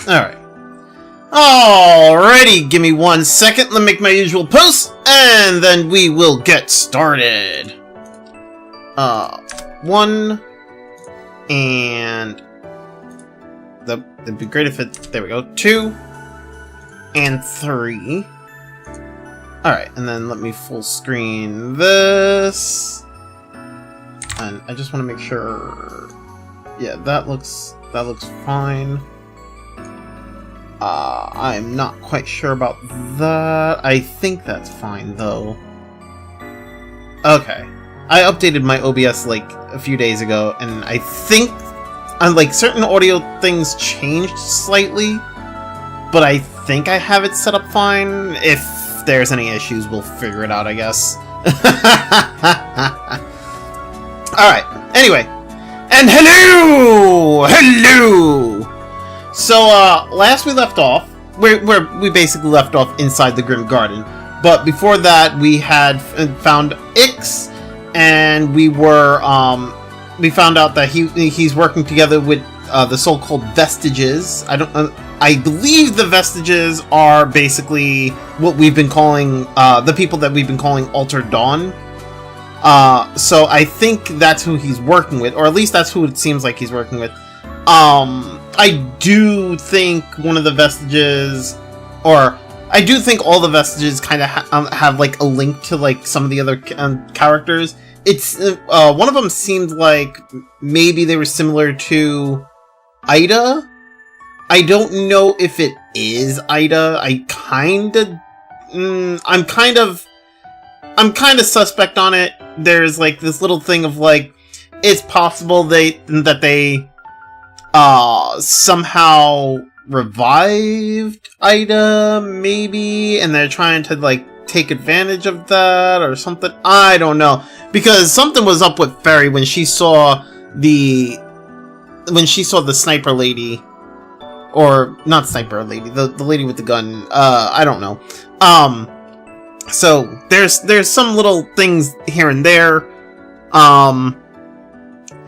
Alright. Alrighty, give me 1 second. Let me make my usual post, and then we will get started. 1, and that'd be great if it, there we go, 2, and 3. Alright, and then let me full screen this, and I just want to make sure, yeah, that looks fine. I'm not quite sure about that. I think that's fine, though. Okay. I updated my OBS, like, a few days ago, and I think, like, certain audio things changed slightly, but I think I have it set up fine. If there's any issues, we'll figure it out, I guess. Alright, anyway. And hello! Hello! So, last we left off, we basically left off inside the Grim Garden. But before that, we had found Ix, and we found out that he's working together with the so-called vestiges. I believe the vestiges are basically what we've been calling, the people that we've been calling AlterDawn. So I think that's who he's working with, or at least that's who it seems like he's working with. I do think one of the vestiges, or I do think all the vestiges kind of have like a link to like some of the other characters. It's one of them seemed like maybe they were similar to Ida. I don't know if it is Ida. I'm kind of suspect on it. There's like this little thing of like, it's possible that they somehow revived Ida, maybe, and they're trying to like take advantage of that or something. I don't know, because something was up with Fairy when she saw the sniper lady, or not sniper lady, the lady with the gun. I don't know. So there's some little things here and there.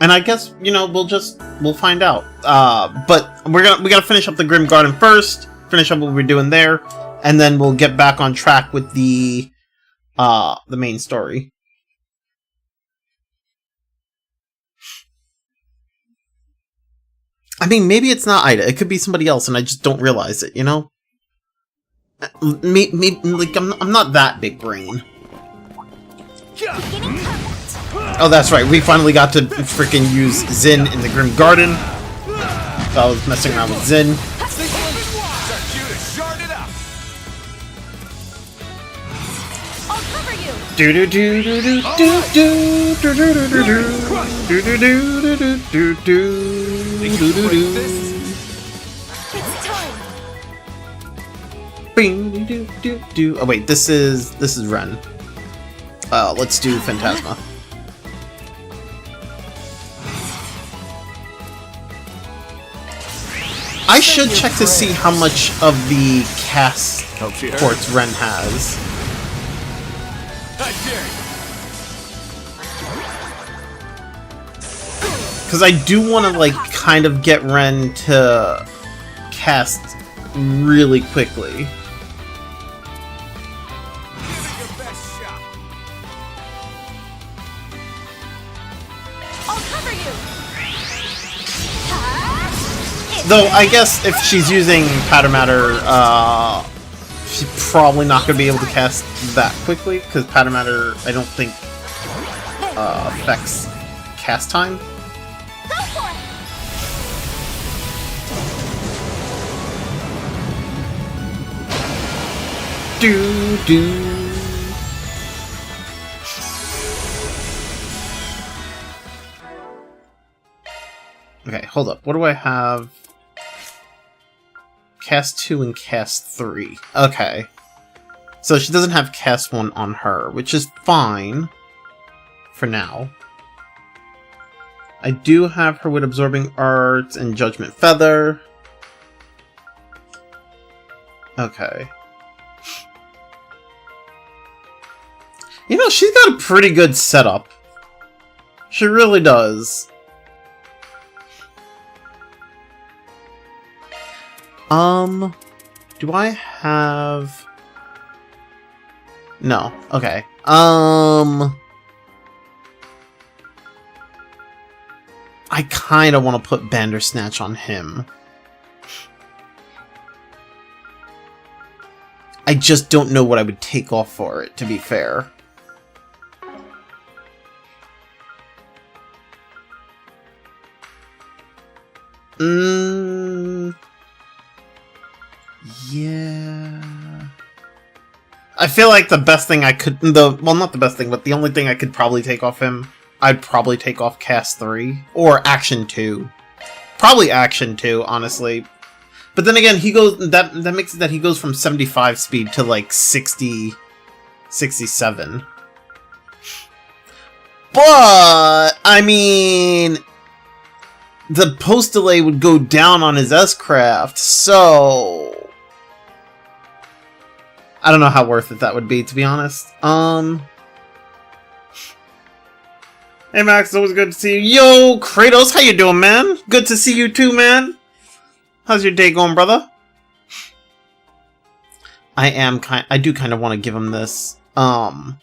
And I guess, you know, we'll find out. But we gotta finish up the Grim Garden first, finish up what we're doing there, and then we'll get back on track with the main story. I mean, maybe it's not Ida. It could be somebody else, and I just don't realize it, you know? Like, I'm not that big brain. Oh, that's right. We finally got to freaking use Zin in the Grim Garden. So I was messing around with Zin. Do do do do do do do do do do do do do do do do do do. Bing do do do. Oh wait, this is Ren. Let's do Phantasma. I should check to see how much of the cast ports Ren has. Because I do want to, like, kind of get Ren to cast really quickly. Though, I guess if she's using Pattern Matter, she's probably not going to be able to cast that quickly, because Pattern Matter, I don't think, affects cast time. Do. Okay, hold up. What do I have? Cast 2 and Cast 3. Okay. So she doesn't have Cast 1 on her, which is fine for now. I do have her with Absorbing Arts and Judgment Feather. Okay. You know, she's got a pretty good setup. She really does. Do I have... No. Okay. I kind of want to put Bandersnatch on him. I just don't know what I would take off for it, to be fair. Yeah. I feel like the best thing I could... well, not the best thing, but the only thing I could probably take off him... I'd probably take off Cast 3. Or Action 2. Probably Action 2, honestly. But then again, he goes... That makes it that he goes from 75 speed to, like, 60... 67. But... I mean... The post delay would go down on his S-Craft, so... I don't know how worth it that would be, to be honest. Hey Max, it's always good to see you. Yo, Kratos, how you doing, man? Good to see you too, man. How's your day going, brother? I do kind of want to give him this. I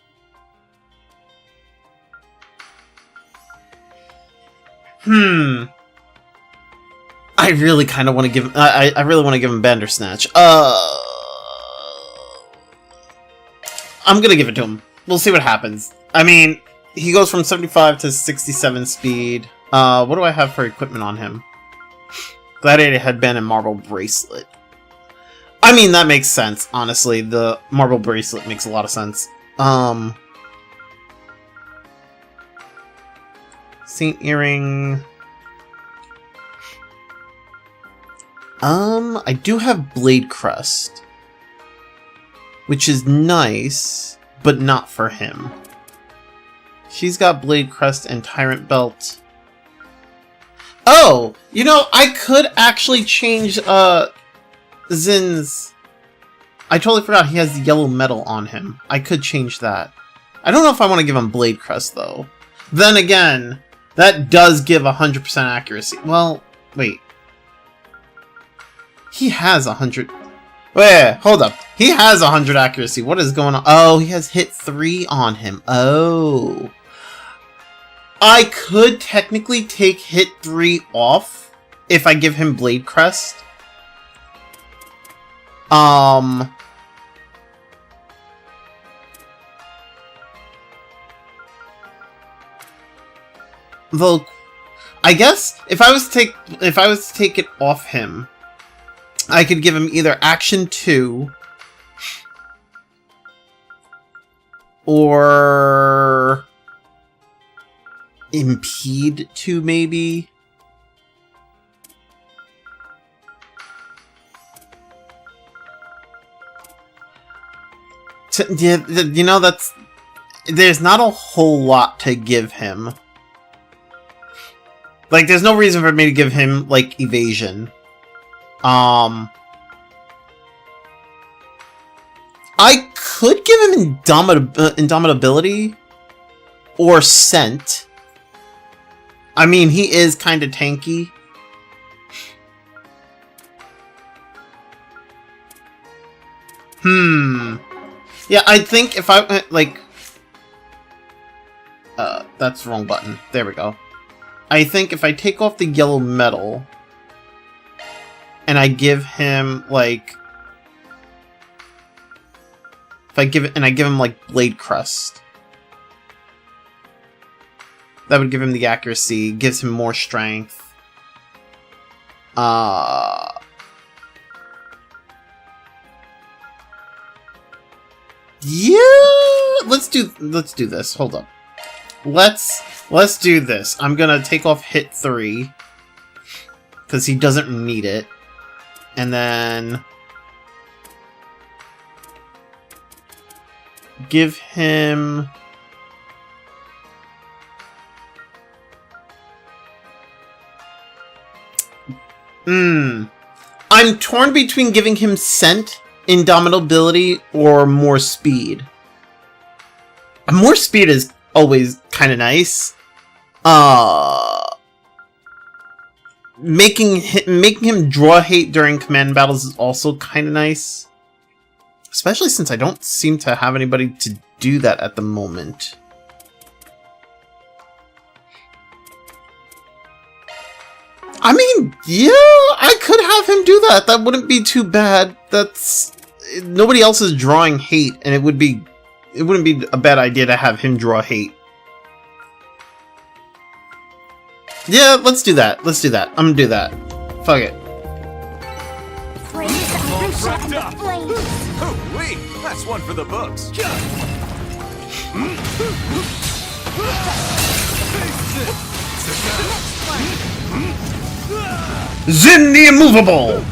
really kind of want to give him... I really want to give him Bandersnatch. I'm gonna give it to him. We'll see what happens. I mean, he goes from 75 to 67 speed. What do I have for equipment on him? Gladiator Headband and Marble Bracelet. I mean, that makes sense, honestly. The Marble Bracelet makes a lot of sense. Saint Earring... I do have Blade Crest, which is nice, but not for him. She's got Blade Crest and Tyrant Belt. Oh! You know, I could actually change, Zin's... I totally forgot he has yellow metal on him. I could change that. I don't know if I want to give him Blade Crest, though. Then again, that does give 100% accuracy. Well, wait. He has 100... Wait, hold up. He has 100 accuracy. What is going on? Oh, he has hit 3 on him. Oh. I could technically take hit 3 off if I give him Blade Crest. Though, I guess if I was to take it off him, I could give him either Action 2 or Impede 2, maybe. Yeah, you know, there's not a whole lot to give him. Like, there's no reason for me to give him, like, Evasion. I could give him Indomitability or Scent. I mean, he is kind of tanky. Yeah, I think if I, like... that's the wrong button. There we go. I think if I take off the yellow metal... and I give him, like... I give him, like, Blade Crest. That would give him the accuracy, gives him more strength. Yeah! Let's do this. Hold up. Let's do this. I'm gonna take off hit 3. Because he doesn't need it. And then... give him... I'm torn between giving him Scent, Indomitability, or more speed. More speed is always kind of nice. Making him draw hate during command battles is also kind of nice. Especially since I don't seem to have anybody to do that at the moment. I mean, yeah, I could have him do that. That wouldn't be too bad. That's... Nobody else is drawing hate, and it wouldn't be a bad idea to have him draw hate. Yeah, let's do that. Let's do that. I'm gonna do that. Fuck it. Oh, wait, that's one for the books. Zin the Immovable!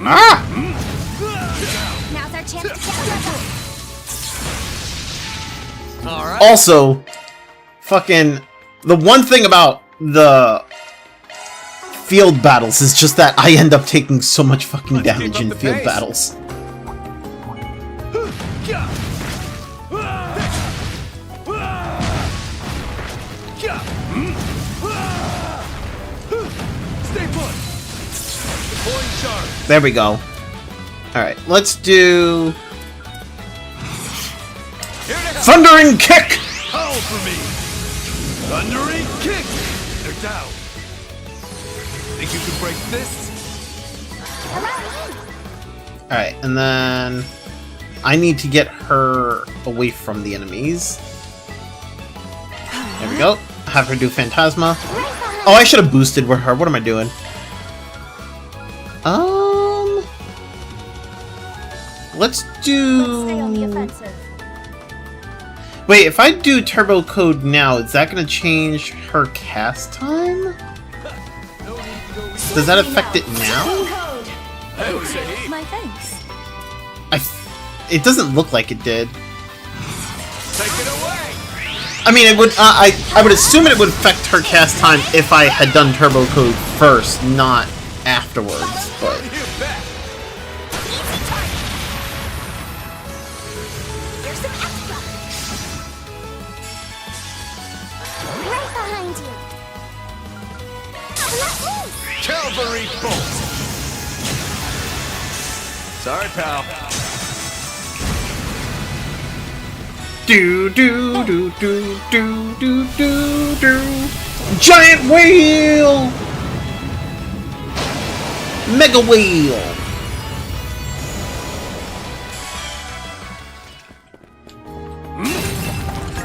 Ah! Now's our chance to catch up. All right. Also, fucking, the one thing about the field battles is just that I end up taking so much fucking damage in field battles. There we go. Alright, let's do... Thundering Kick! Howl for me! Thundering Kick! They're down. Think you can break this? Alright, and then... I need to get her away from the enemies. There we go. Have her do Phantasma. Oh, I should have boosted with her. What am I doing? Let's do... Stay on the offensive. Wait, if I do Turbo Code now, is that going to change her cast time? Does that affect it now? My thanks. It doesn't look like it did. Take it away! I mean, it would. I would assume it would affect her cast time if I had done Turbo Code first, not afterwards. But You bet! Here's some extra. Right behind you. Cavalry bolt! Sorry, pal. do do do do do do do do. Giant whale. Mega whale.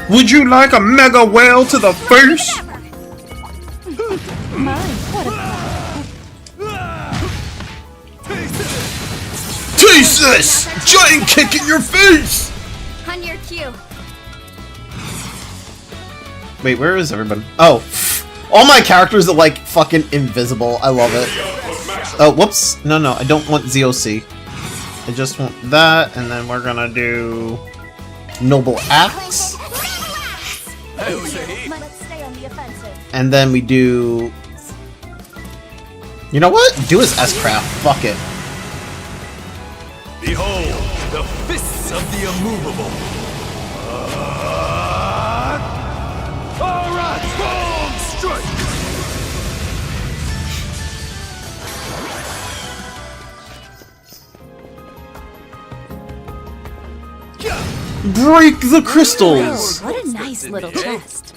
Would you like a mega whale to the face? Taste this! Giant kick in your face! On your cue. Wait, where is everybody? Oh, all my characters are like fucking invisible. I love it. Oh, whoops. No, I don't want ZOC. I just want that, and then we're gonna do Noble Axe. Let's stay on the offensive. And then we do... You know what? Do his S-Craft. Fuck it. Behold, the fists of the immovable. Alright, boom! Strike! Break the crystals! What a nice little chest.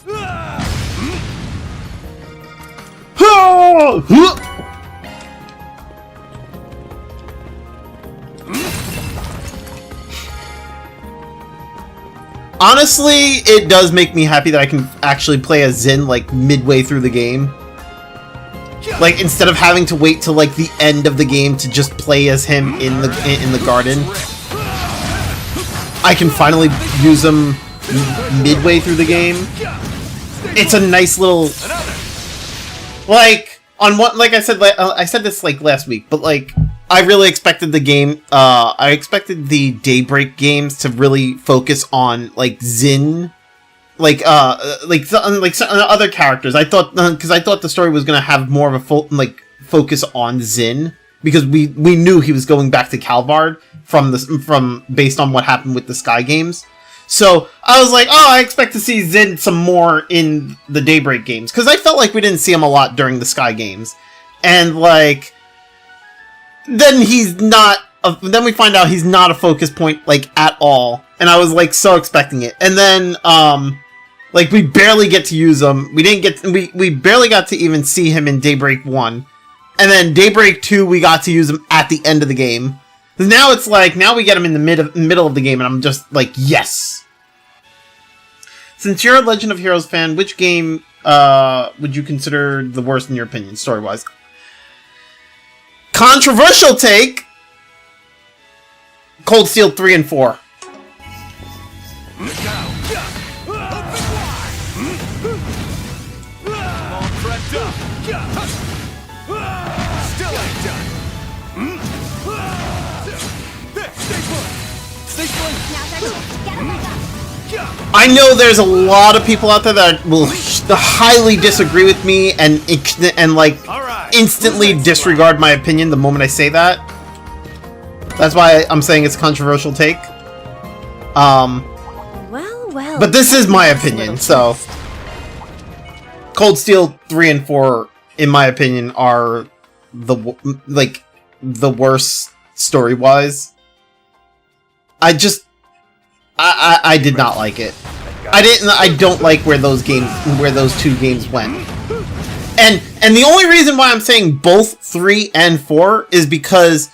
Honestly, it does make me happy that I can actually play as Xin like midway through the game. Like instead of having to wait till like the end of the game to just play as him in the garden, I can finally use him midway through the game. It's a nice little, like on what, like I said this like last week, but like I really expected the game. I expected the Daybreak games to really focus on like Xin, like some other characters. I thought because I thought the story was gonna have more of a full like focus on Xin because we knew he was going back to Calvard from based on what happened with the Sky games. So I was like, oh, I expect to see Zid some more in the Daybreak games, because I felt like we didn't see him a lot during the Sky games, and like then he's not. Then we find out he's not a focus point like at all, and I was like so expecting it, and then like we barely get to use him. We barely got to even see him in Daybreak 1. And then Daybreak 2, we got to use him at the end of the game. Now it's like, now we get him in the middle of the game, and I'm just like, yes. Since you're a Legend of Heroes fan, which game would you consider the worst in your opinion, story-wise? Controversial take! Cold Steel 3 and 4. I know there's a lot of people out there that will highly disagree with me and like instantly disregard my opinion the moment I say that. That's why I'm saying it's a controversial take. Well. But this is my opinion, so Cold Steel 3 and 4, in my opinion, are the worst story-wise. I did not like it. I don't like where those two games went. And the only reason why I'm saying both 3 and 4 is because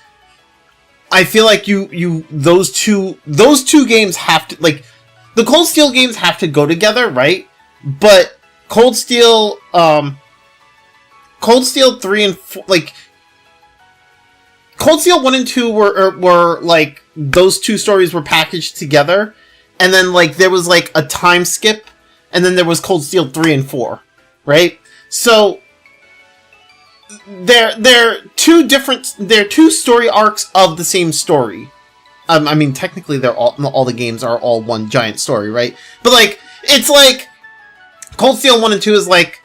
I feel like those two games have to, like, the Cold Steel games have to go together, right? But Cold Steel 3 and 4, like, Cold Steel 1 and 2 were like, those two stories were packaged together, and then, like, there was, like, a time skip, and then there was Cold Steel 3 and 4, right? So, they're two story arcs of the same story. I mean, technically, all the games are all one giant story, right? But, like, it's like, Cold Steel 1 and 2 is, like,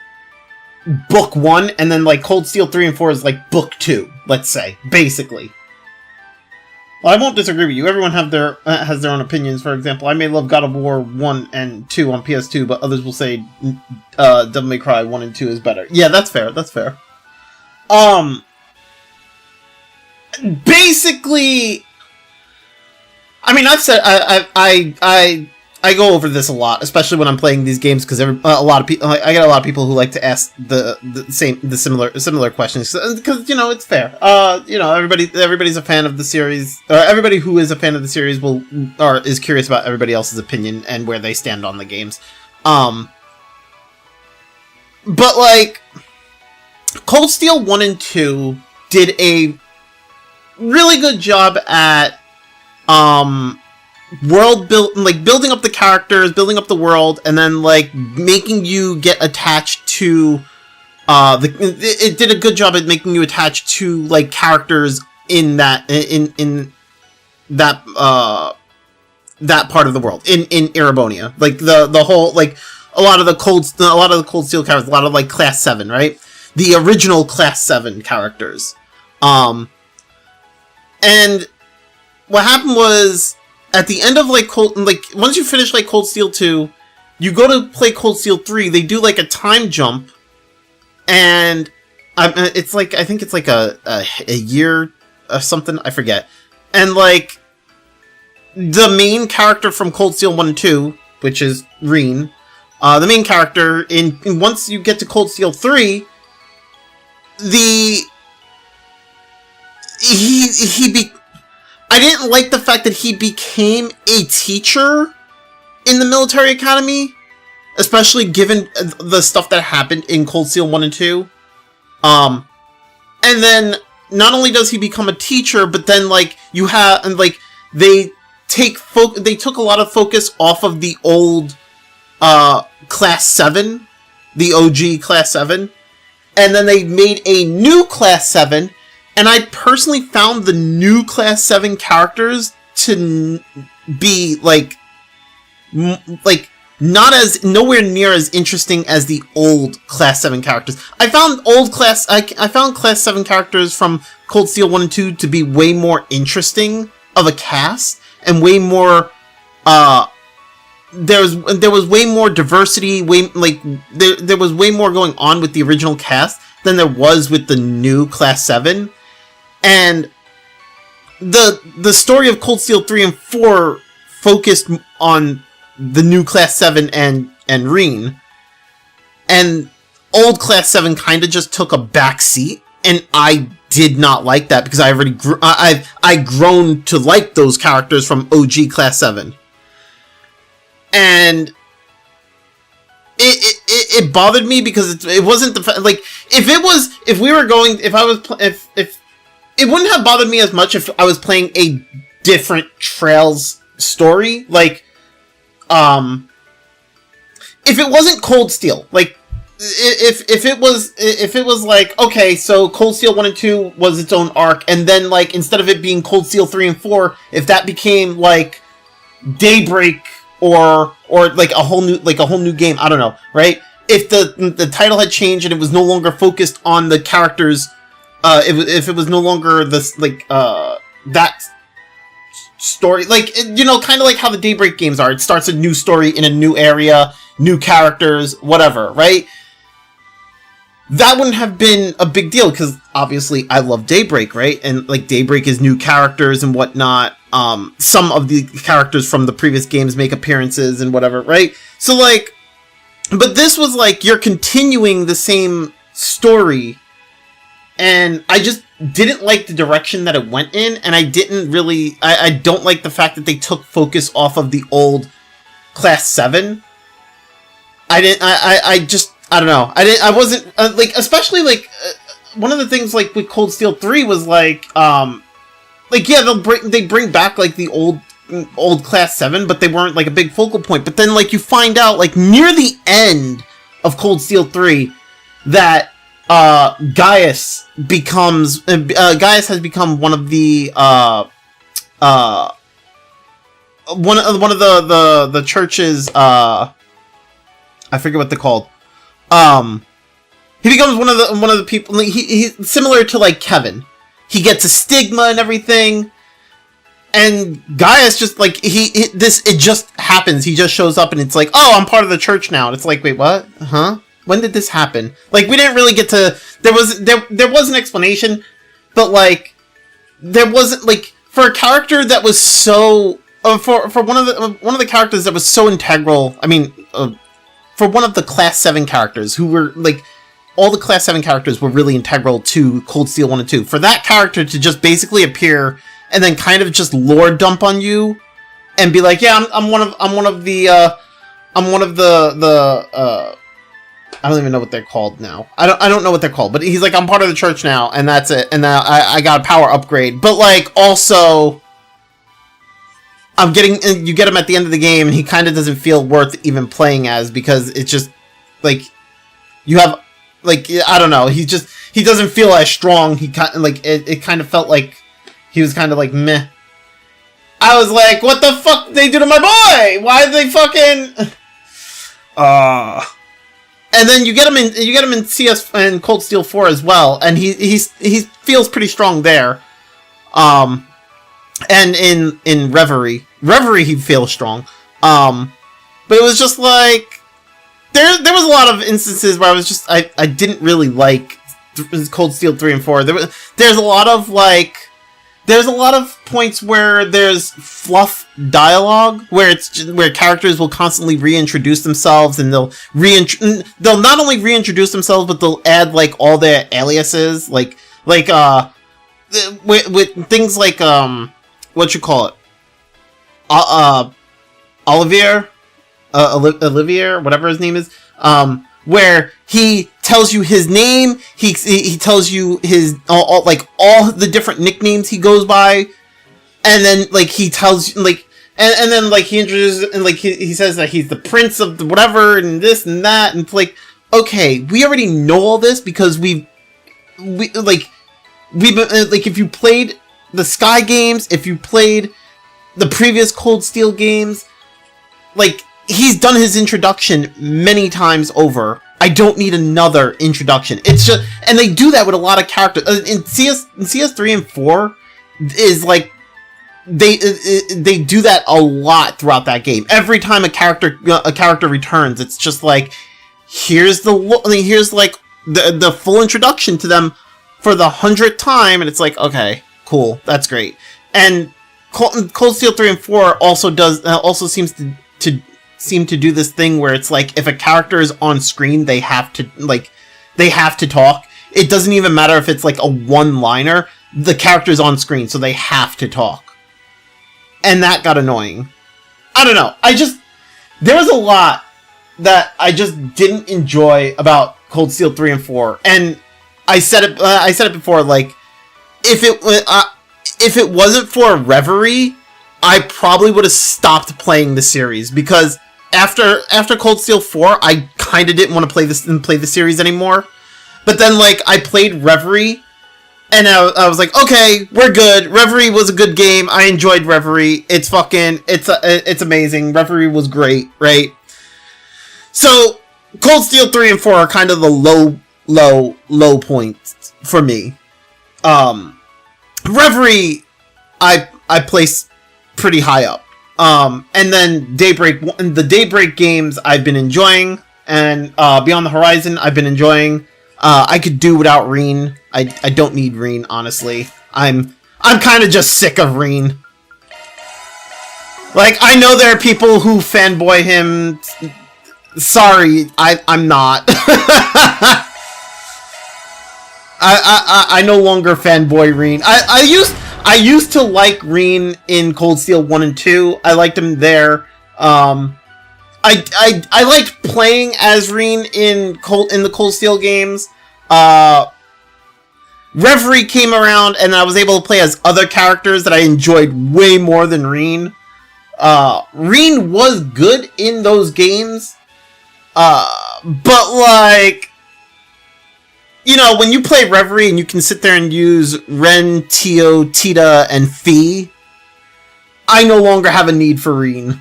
book 1, and then, like, Cold Steel 3 and 4 is, like, book 2, let's say, basically. Well, I won't disagree with you. Everyone has their own opinions. For example, I may love God of War 1 and 2 on PS2, but others will say Devil May Cry 1 and 2 is better. Yeah, that's fair. That's fair. Basically, I mean, I've said I go over this a lot, especially when I'm playing these games, because I get a lot of people who like to ask the similar questions, because, you know, it's fair. You know, everybody's a fan of the series, or everybody who is a fan of the series is curious about everybody else's opinion and where they stand on the games. But, like, Cold Steel 1 and 2 did a really good job at building up the characters, building up the world, and then, like, making you get attached to it did a good job at making you attached to, like, characters in that that part of the world in Erebonia. Like the whole, like, a lot of the Cold Steel characters, a lot of, like, Class 7, right? The original Class 7 characters. And what happened was, at the end of, like, once you finish, like, Cold Steel 2, you go to play Cold Steel 3, they do, like, a time jump, and it's, like, I think it's, like, a year or something, I forget. And, like, the main character from Cold Steel 1 and 2, which is Reen, the main character, once you get to Cold Steel 3, I didn't like the fact that he became a teacher in the military academy, especially given the stuff that happened in Cold Steel 1 and 2. And then, not only does he become a teacher, but then, like, they took a lot of focus off of the old, Class 7, the OG Class 7, and then they made a new Class 7, and I personally found the new Class 7 characters to be, like nowhere near as interesting as the old Class 7 characters. I found Class 7 characters from Cold Steel 1 and 2 to be way more interesting of a cast, and way more, there was way more diversity, there was way more going on with the original cast than there was with the new Class 7. And the story of Cold Steel 3 and 4 focused on the new Class 7 and Reen, and old Class 7 kind of just took a back seat, and I did not like that, because I already I grown to like those characters from OG Class 7, and it bothered me because it wasn't like, if it wouldn't have bothered me as much if I was playing a different Trails story, like, if it wasn't Cold Steel, like, if it was like, okay, so Cold Steel 1 and 2 was its own arc, and then, like, instead of it being Cold Steel 3 and 4, if that became, like, Daybreak, or like a whole new game, I don't know, right? If the title had changed and it was no longer focused on the characters, if it was no longer this, like, that story, like, you know, kind of like how the Daybreak games are. It starts a new story in a new area, new characters, whatever, right? That wouldn't have been a big deal, because obviously I love Daybreak, right? And, like, Daybreak is new characters and whatnot. Some of the characters from the previous games make appearances and whatever, right? So, like, but this was like, you're continuing the same story, and I just didn't like the direction that it went in, and I don't like the fact that they took focus off of the old Class 7. I don't know. I wasn't, like, especially, like, one of the things, like, with Cold Steel 3 was, like, yeah, they bring back, like, the old Class 7, but they weren't, like, a big focal point. But then, like, you find out, like, near the end of Cold Steel 3 that Gaius has become one of the one of the church's, I forget what they're called. He becomes one of the people. He's similar to, like, Kevin. He gets a stigma and everything, and Gaius just, like, it just happens. He just shows up, and it's like, oh, I'm part of the church now. And it's like, wait, what? Huh? When did this happen? Like, we didn't really get to. There was an explanation, but, like, there wasn't, like, for a character that was so for one of the characters that was so integral. I mean, for one of the Class 7 characters who were, like, all the Class 7 characters were really integral to Cold Steel 1 and 2. For that character to just basically appear and then kind of just lore dump on you and be like, yeah, I'm one of the I don't even know what they're called now. I don't know what they're called, but he's like, I'm part of the church now, and that's it. And now I got a power upgrade. But, like, also, you get him at the end of the game, and he kind of doesn't feel worth even playing as, because it's just, like, you have, like, I don't know, he doesn't feel as strong. He kind of, like, it kind of felt like he was kind of like, meh. I was like, what the fuck did they do to my boy? Why did they fucking... And then you get him in CS and Cold Steel 4 as well, and he feels pretty strong there. And in Reverie he feels strong. But it was just like, there was a lot of instances where I was just, I didn't really like Cold Steel 3 and 4. There's a lot of points where there's fluff dialogue, where characters will constantly reintroduce themselves, and they'll not only reintroduce themselves, but they'll add, like, all their aliases, with things like, what you call it, Olivier, whatever his name is, where he tells you his name, he tells you his all the different nicknames he goes by, and then, like, he tells you, like, and then, like, he introduces, and, like, he says that he's the prince of the whatever, and this and that, and it's like, okay, we already know all this, because we've been, like, if you played the Sky games, if you played the previous Cold Steel games, like, he's done his introduction many times over. I don't need another introduction. It's just, and they do that with a lot of characters. In CS 3 and 4 is like, they do that a lot throughout that game. Every time a character returns, it's just like, here's like the full introduction to them for the 100th time, and it's like, okay, cool, that's great. And Cold Steel 3 and 4 also seems to do this thing where it's like, if a character is on screen, they have to talk. It doesn't even matter if it's like a one-liner. The character's on screen, so they have to talk. And that got annoying. I don't know. There was a lot that I just didn't enjoy about Cold Steel 3 and 4. And I said it before, like, if it wasn't for Reverie, I probably would have stopped playing the series, because after Cold Steel 4, I kind of didn't want to play the series anymore. But then, like, I played Reverie, and I was like, okay, we're good. Reverie was a good game. I enjoyed Reverie. It's amazing. Reverie was great, right? So, Cold Steel 3 and 4 are kind of the low points for me. Reverie, I place pretty high up. And then the Daybreak games I've been enjoying, and Beyond the Horizon I've been enjoying. I could do without Reen. I don't need Reen, honestly. I'm kind of just sick of Reen. Like, I know there are people who fanboy him. Sorry, I'm not. I no longer fanboy Reen. I used to like Reen in Cold Steel 1 and 2. I liked him there. I liked playing as Reen in the Cold Steel games. Reverie came around, and I was able to play as other characters that I enjoyed way more than Reen. Reen was good in those games, but like, you know, when you play Reverie and you can sit there and use Ren, Tio, Tita, and Fee, I no longer have a need for Reen.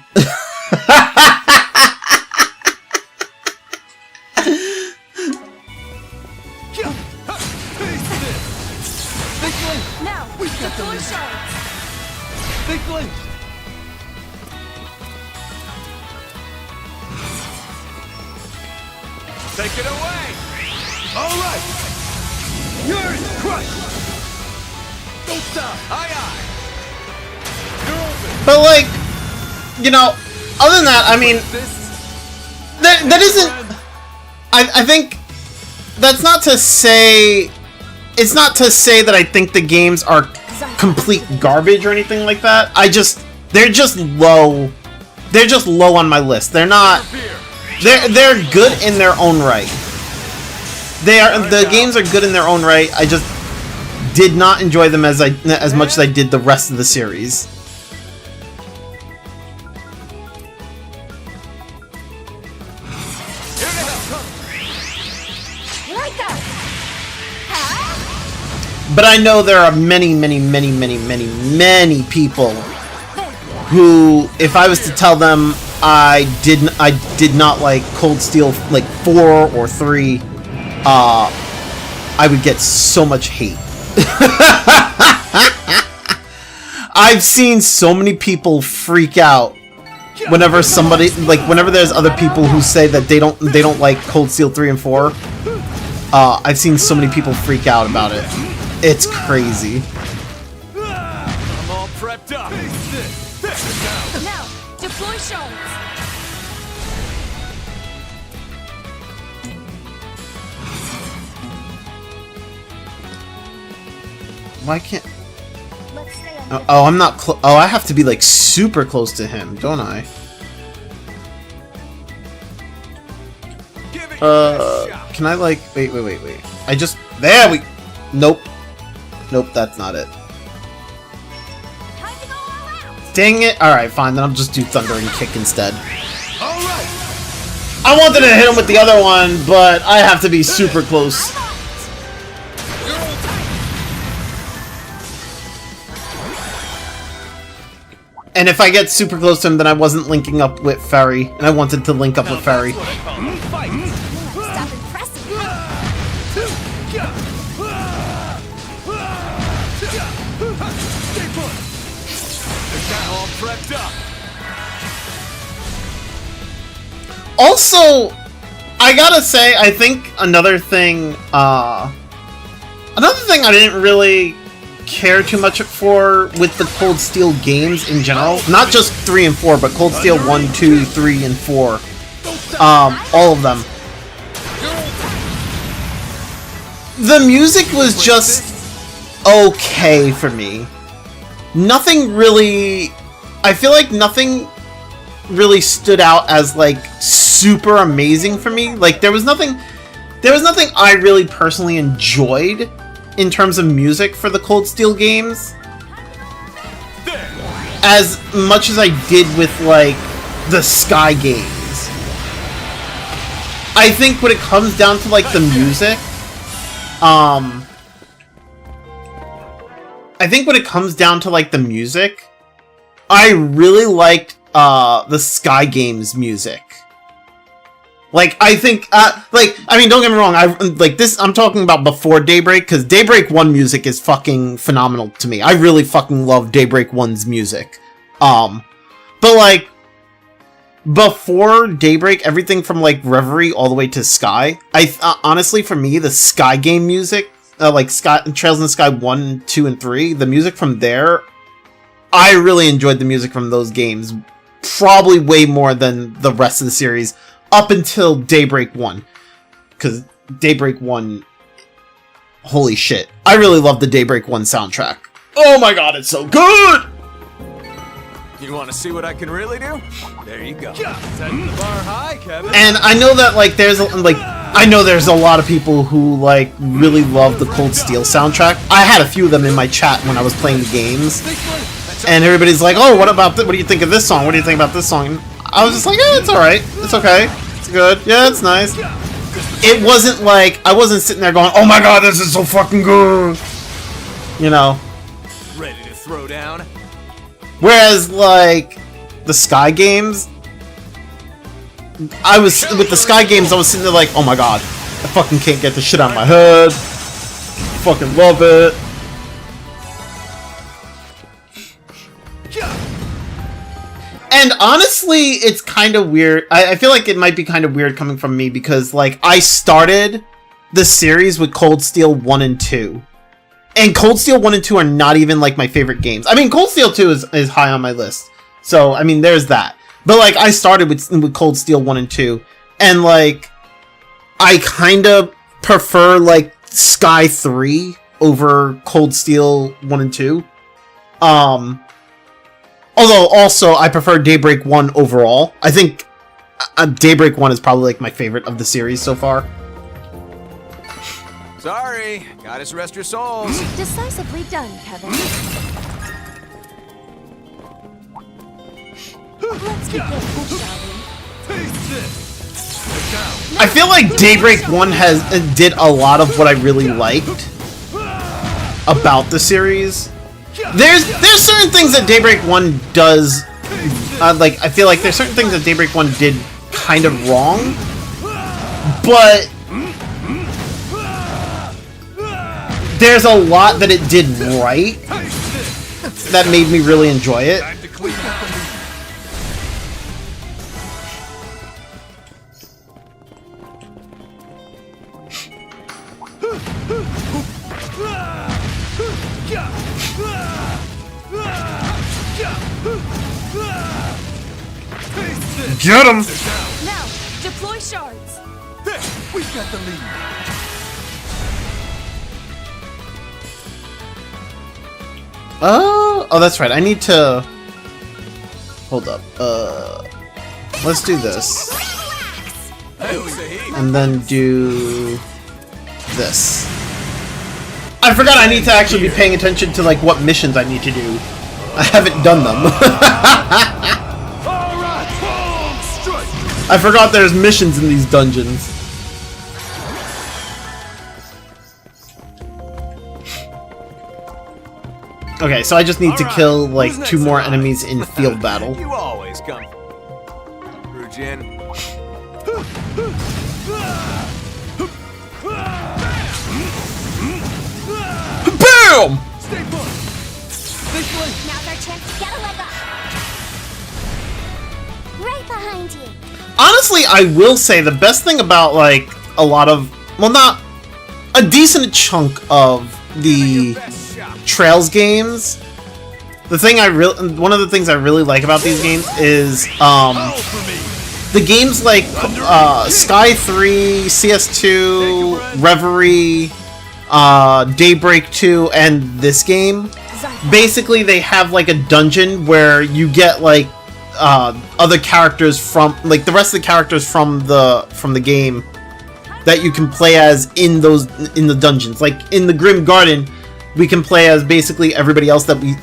Now, deploy shards. Big blink. Take it away. All right. You're crushed. Don't stop. Aye, aye. You're open. But like, you know, other than that, I mean, that isn't. I think that's not to say. It's not to say that I think the games are complete garbage or anything like that. They're just low. They're just low on my list. They're not. They're good in their own right. The games are good in their own right. I just did not enjoy them as much as I did the rest of the series. But I know there are many people who, if I was to tell them I did not like Cold Steel like 4 or 3, I would get so much hate. I've seen so many people freak out whenever there's other people who say that they don't like Cold Steel 3 and 4. I've seen so many people freak out about it. It's crazy. I'm all prepped up. Now, deploy shards. Why can't? Let's stay on Oh, I'm not. Oh, I have to be like super close to him, don't I? Can I like? Wait. I just Nope. Nope, that's not it. Time to go all out. Dang it! Alright, fine, then I'll just do Thunder and Kick instead. Alright! I wanted to hit him with the other one, but I have to be super close. And if I get super close to him, then I wasn't linking up with Ferry, and I wanted to link up with Ferry. Stop impressing me. All prepped up. Also, I gotta say, I think another thing I didn't really care too much for with the Cold Steel games in general, not just 3 and 4, but Cold Steel 1, 2, 3, and 4, all of them. The music was just okay for me. Nothing really, I feel like nothing really stood out as like super amazing for me. Like there was nothing I really personally enjoyed in terms of music for the Cold Steel games as much as I did with like the Sky games. I think when it comes down to like the music, I really liked the Sky Games music. Like, I think, I mean, don't get me wrong, I'm talking about before Daybreak, because Daybreak 1 music is fucking phenomenal to me. I really fucking love Daybreak 1's music. But, like, before Daybreak, everything from, like, Reverie all the way to Sky, honestly, for me, the Sky game music, Trails in the Sky 1, 2, and 3, the music from there, I really enjoyed the music from those games, probably way more than the rest of the series, up until Daybreak 1. Because Daybreak 1... Holy shit. I really love the Daybreak 1 soundtrack. Oh my god, it's so good! You want to see what I can really do? There you go. Setting the bar high, Kevin. And I know that, like, there's a lot of people who, like, really love the Cold Steel soundtrack. I had a few of them in my chat when I was playing the games. And everybody's like, oh, what do you think of this song? What do you think about this song? And I was just like, it's alright. It's okay. It's good. Yeah, it's nice. It wasn't like, I wasn't sitting there going, oh my god, this is so fucking good. You know. Ready to throw down? Whereas, like, the Sky games, with the Sky games, I was sitting there like, oh my god, I fucking can't get this shit out of my head. Fucking love it. And honestly, it's kind of weird. I feel like it might be kind of weird coming from me because, like, I started the series with Cold Steel 1 and 2. And Cold Steel 1 and 2 are not even, like, my favorite games. I mean, Cold Steel 2 is high on my list. So, I mean, there's that. But, like, I started with Cold Steel 1 and 2. And, like, I kind of prefer, like, Sky 3 over Cold Steel 1 and 2. Although, also, I prefer Daybreak 1 overall. I think Daybreak 1 is probably, like, my favorite of the series so far. Sorry, gotta rest your souls. Decisively done, Kevin. Let's begin, shall we? Taste this. I feel like Daybreak 1 did a lot of what I really liked about the series. There's certain things that Daybreak 1 does, I feel like there's certain things that Daybreak 1 did kind of wrong, but there's a lot that it did right that made me really enjoy it. Time to clean up. Get him! Now, deploy shards. There, we've got the lead. Oh, that's right. I need to... Hold up. Let's do this. And then do... this. I forgot I need to actually be paying attention to, like, what missions I need to do. I haven't done them. I forgot there's missions in these dungeons. Okay, so I just need to Alright, kill like who's 2 next more in line? enemies in field battle. You always come through, Jin. BAM! Stay put. Stay put. Now's our chance to get a leg up. Right behind you. Honestly, I will say the best thing about like a lot of, well, not a decent chunk of the Best shot. Trails games. One of the things I really like about these games is All for me. the games like Sky 3, CS2, Reverie, Daybreak 2, and this game. Basically, they have like a dungeon where you get like other characters from like the rest of the characters from the game that you can play as in the dungeons. Like in the Grim Garden, we can play as basically everybody else that we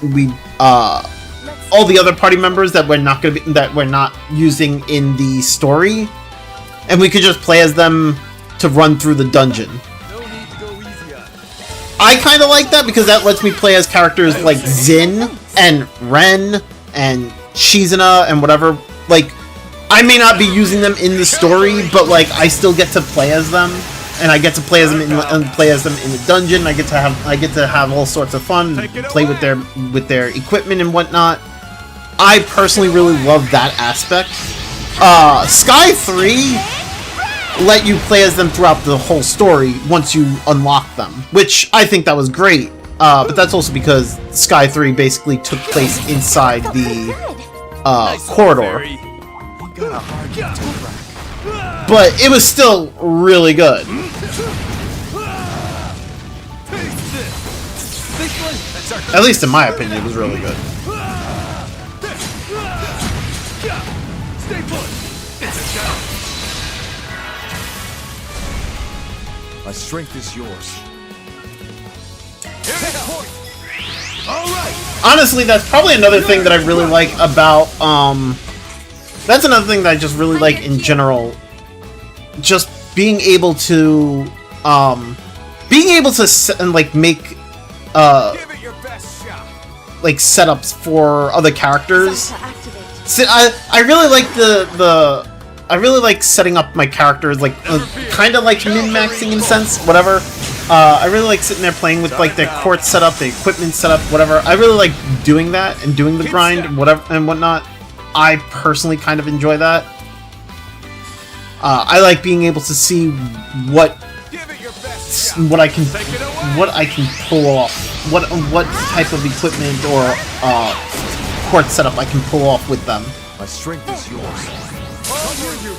all the other party members that we're not using in the story, and we could just play as them to run through the dungeon. No need to go easy on it. I kind of like that because that lets me play as characters like Zin and Ren and Shizuna and whatever. Like, I may not be using them in the story, but like I still get to play as them, and I get to play as them in the dungeon. I get to have all sorts of fun, play with their equipment and whatnot. I personally really love that aspect. Sky 3 let you play as them throughout the whole story once you unlock them, which I think that was great. But that's also because Sky 3 basically took place inside the corridor. You got a hard nut to crack. But it was still really good. Taste this. This one. That's our. At least in my opinion, it was really good. Stay put. It's a challenge. My strength is yours. Take point. All right. Honestly, that's probably another thing that I really like about, that's another thing that I just really like in general. Just being able to, like, make, Give it your best shot. like, setups for other characters. To activate. So I really like I really like setting up my characters, like, kind of like min-maxing in a sense, whatever. I really like sitting there playing with, like, their court setup, the equipment setup, whatever. I really like doing that and doing the grind and whatever and whatnot. I personally kind of enjoy that. I like being able to see what Give it your best shot. I can Take it away. pull off, what type of equipment or court setup I can pull off with them. My strength is yours. Over you.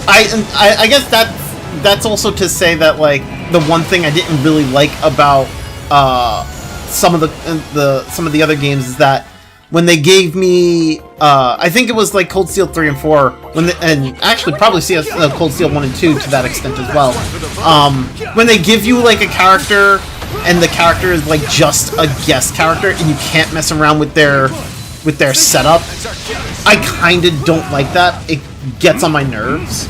I guess that's also to say that, like, the one thing I didn't really like about some of the other games is that when they gave me I think it was like Cold Steel 3 and 4 and actually probably CS Cold Steel 1 and 2 to that extent as well. When they give you like a character and the character is like just a guest character and you can't mess around with their setup, I kind of don't like that. It gets on my nerves.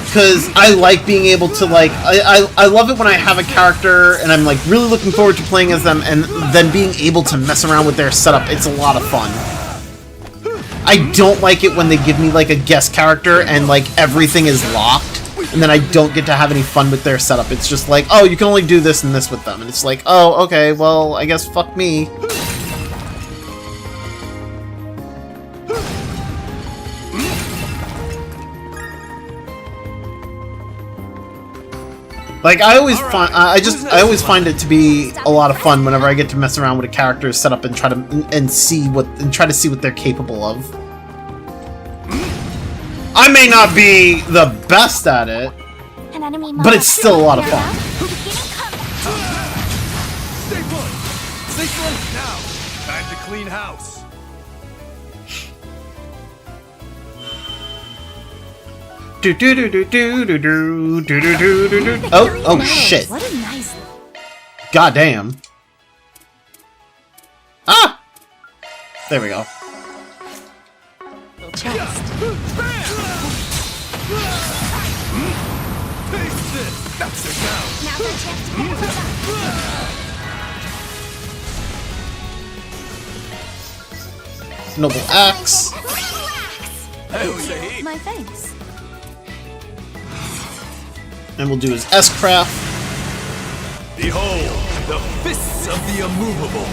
Because I like being able to, like, I love it when I have a character and I'm, like, really looking forward to playing as them and then being able to mess around with their setup. It's a lot of fun. I don't like it when they give me, like, a guest character and, like, everything is locked and then I don't get to have any fun with their setup. It's just like, oh, you can only do this and this with them. And it's like, oh, okay, well, I guess fuck me. Like, I always find it to be a lot of fun whenever I get to mess around with a character's setup and try to see what they're capable of. I may not be the best at it, An enemy but it's still a lot of fun. Stay put. Stay put. Now, time to clean house. Oh shit. What a nice. Goddamn. Ah! There we go. Chest. Taste this! That's it now! Now's our chance to get a leg up. Noble axe. Hell yeah! My thanks. And we'll do his S-craft. Behold, the fists of the immovable.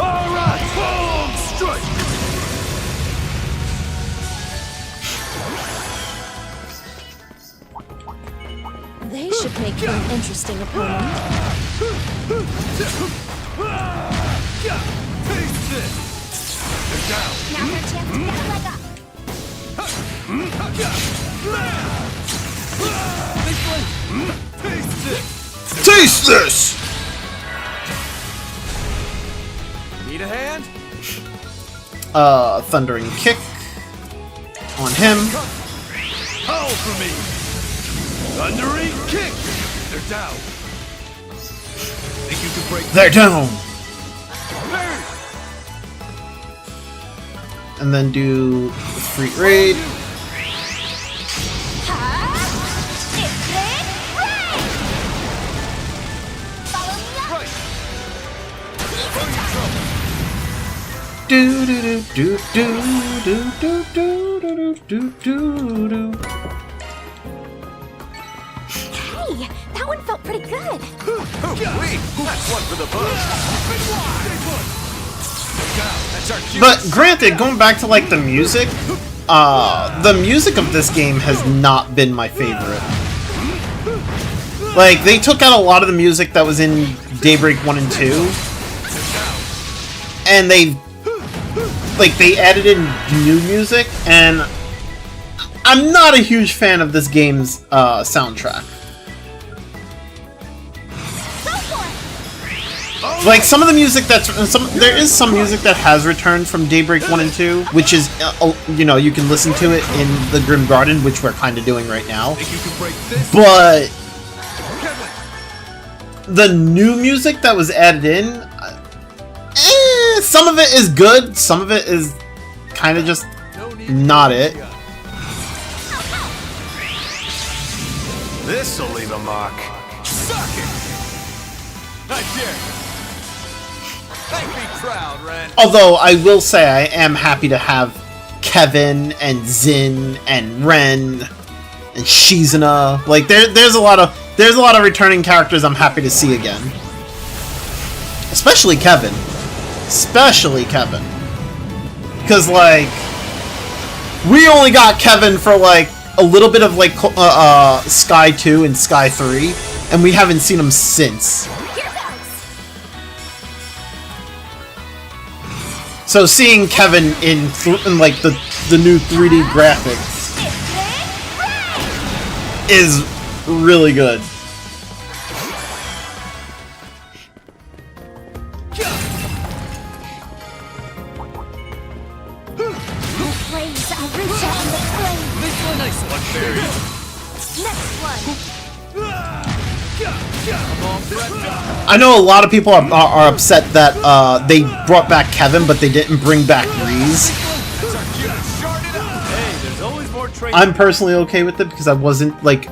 Alright, boom! Strike! They should make for an interesting opponent. Taste this! They're down! Now's our chance to get a leg up. Taste this! Taste this! Need a hand? Thundering kick on him. Howl for me! Thundering kick! They're down! Think you can break They're down. Parry! And then do free raid. Right! Do do do do do do do do do do do. Hey, that one felt pretty good. Wait! That's one for the books! That's our cue! But granted, going back to like the music of this game has not been my favorite. Like, they took out a lot of the music that was in Daybreak 1 and 2, and they added in new music, and I'm not a huge fan of this game's soundtrack. Like, some of the music there is some music that has returned from Daybreak 1 and 2, which is, you know, you can listen to it in the Grim Garden, which we're kind of doing right now. Think you can break this? But the new music that was added in, some of it is good, some of it is kind of just not it. This'll leave a mark. Suck it! I dare you. Make me proud, Ren. Although I will say I am happy to have Kevin and Zin and Ren and Shizuna. Like there's a lot of returning characters I'm happy to see again. Especially Kevin. Because like we only got Kevin for like a little bit of like Sky 2 and Sky 3, and we haven't seen him since. So seeing Kevin in like the new 3D graphics is really good. Nice one, Barry. Next one. I know a lot of people are upset that they brought back Kevin, but they didn't bring back Reese. Hey, there's always more training. I'm personally okay with it because I wasn't like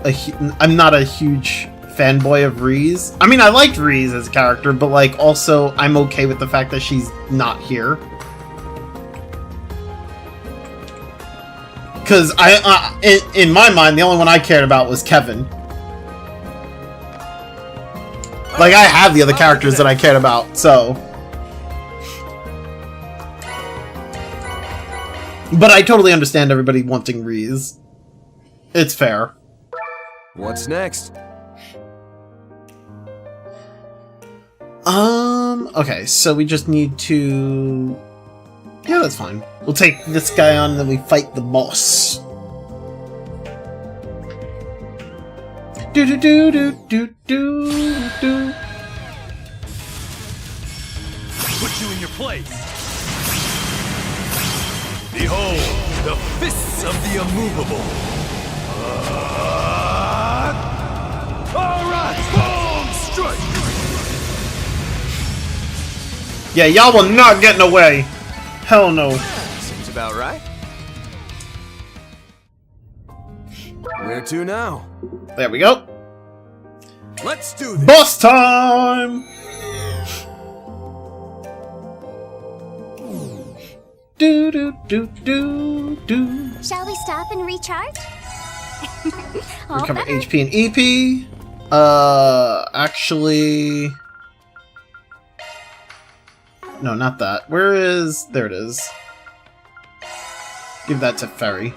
I'm not a huge fanboy of Reese. I mean, I liked Reese as a character, but like also I'm okay with the fact that she's not here. Because in my mind, the only one I cared about was Kevin. Like, I have the other characters that I cared about, so... But I totally understand everybody wanting Reese. It's fair. What's next? Okay, so we just need to... Yeah, that's fine. We'll take this guy on and then we fight the boss. Do do do do do do do. Put you in your place. Behold, the fists of the immovable. Alright, boom, strike! Yeah, y'all will not get in the way. Hell no. Seems about right. Where to now? There we go. Let's do this. Boss time! Do do do do do. Shall we stop and recharge? All Recover better. HP and EP. Actually... No, not that. Where is... There it is. Give that to Ferry.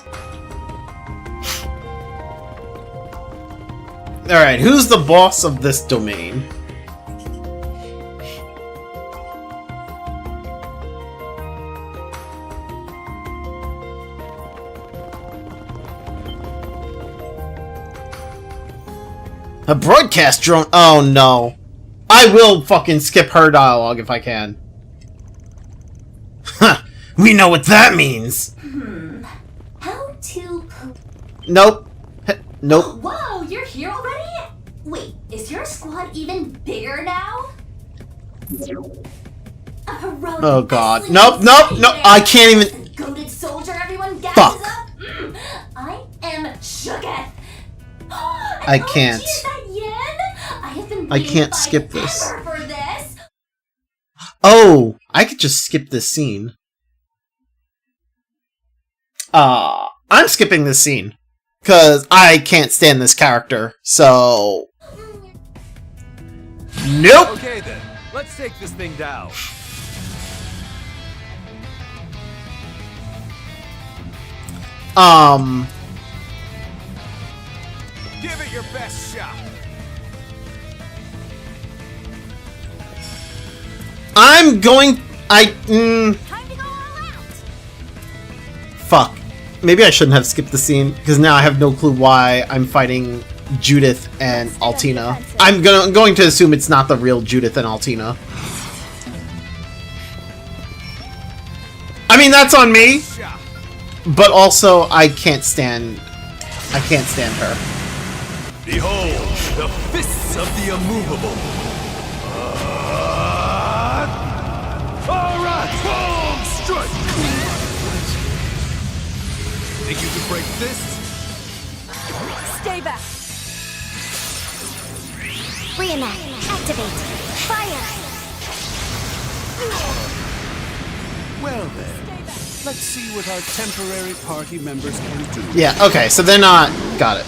Alright, who's the boss of this domain? A broadcast drone? Oh no. I will fucking skip her dialogue if I can. Huh. We know what that means. How to... Nope. Nope. Whoa, you're here already? Wait, is your squad even bigger now? A heroic Oh god. wrestling Nope, nope, insider. no. I can't even... The goated soldier everyone gasses Fuck. up? I am shooketh. I can't. Is that Yen? I have been I waiting can't by skip this. ever for this. Oh! I could just skip this scene. I'm skipping this scene. Because I can't stand this character. So... Nope! Okay then, let's take this thing down. Give it your best shot. I'm going... Time to go all out. Fuck. Maybe I shouldn't have skipped the scene, because now I have no clue why I'm fighting Judith and Altina. I'm going to assume it's not the real Judith and Altina. I mean, that's on me, Shot. but also I can't stand her. Behold, the fists of the immovable. Alright, boom! Strike! Think you can break this? Stay back. Reenact. Activate. Fire. Well then, let's see what our temporary party members can do. Yeah, okay, so they're not... Got it.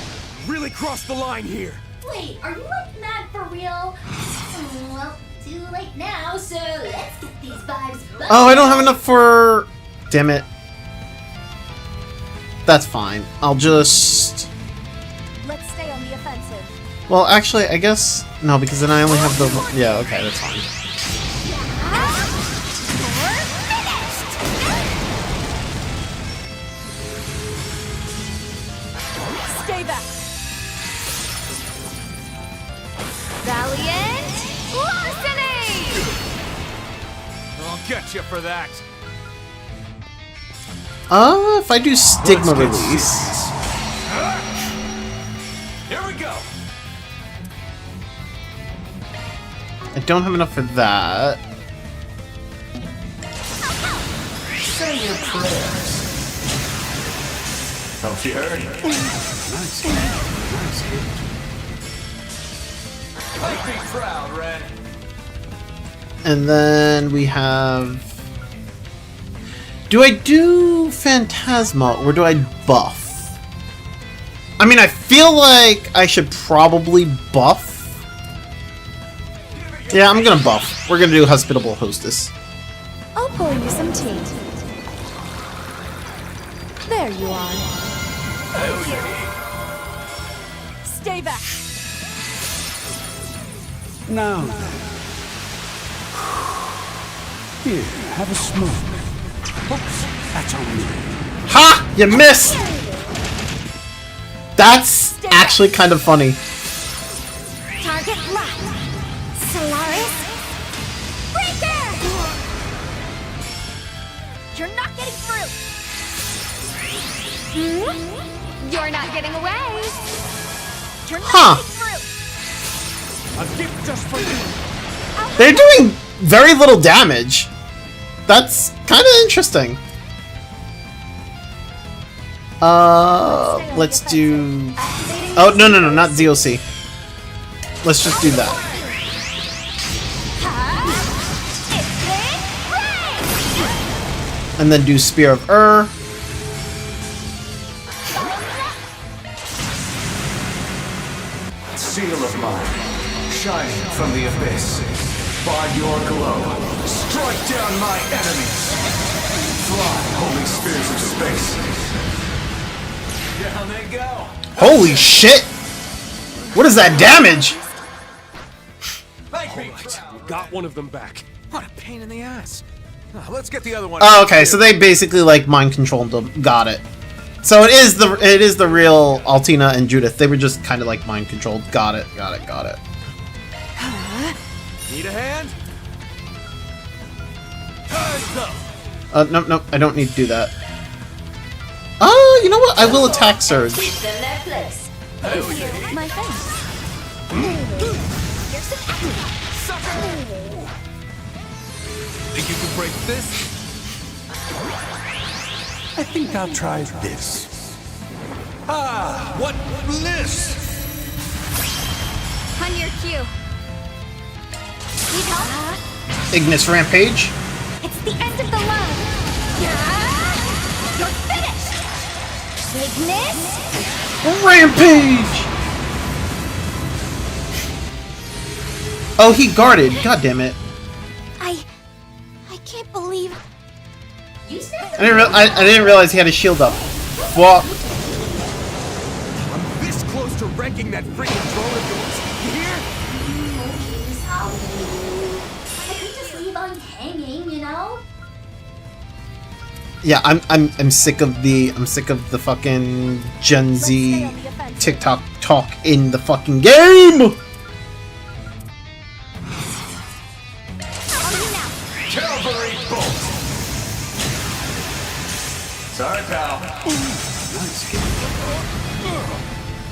Really crossed the line here. Wait, are you like mad for real? Well, too late now, so let's get these vibes buzzing. Oh, I don't have enough for... Damn it. That's fine. I'll just... Let's stay on the offensive. Well, actually, I guess... No, because then I only have the... Yeah, okay, that's fine. Stay back. Valiant larceny. I'll get you for that. If I do Stigma Release... Here we go. I don't have enough for that. Say your prayers. Hope you heard. Nice hit. Nice hit. Make me proud, Red. And then we have... Do I do Phantasma, or do I buff? I mean, I feel like I should probably buff. Yeah, I'm gonna buff. We're gonna do Hospitable Hostess. I'll pour you some tea. There you are. Stay back. Now then. Here, have a smoke. Oops, that's on me. Ha! You missed! That's actually kind of funny. Target locked. Solaris. Breaker! You're not getting through. You're not getting away. You're not getting through. A gift just for you. They're doing very little damage. That's kind of interesting. Let's do... Oh, no, not ZOC. Let's just do that. And then do Spear of Seal of mine, shining from the abyss. By your glow, strike down my enemies. Fly, holy spears of space. Down they go. Holy shit! What is that damage? Thank me. Got one of them back. What a pain in the ass. Let's get the other one. Oh, okay, so they basically like mind controlled them. Got it. So it is the real Altina and Judith. They were just kind of like mind controlled. Got it. Need a hand? No, I don't need to do that. Oh, you know what? I will attack Surge. My thanks. Here's the Think you can break this? I think I'll try this. Ah, what bliss! on your cue. Need help? Ignis Rampage. It's the end of the line. You're finished. Ignis. Rampage! Oh, he guarded. God damn it. I can't believe. You snapped I didn't realize he had a shield up. Fuck. I'm this close to wrecking that freaking drone of yours. You hear? I could just leave on hanging, you know? Yeah, I'm sick of the fucking Gen Z TikTok talk in the fucking game. Cavalry bolt! Sorry, pal.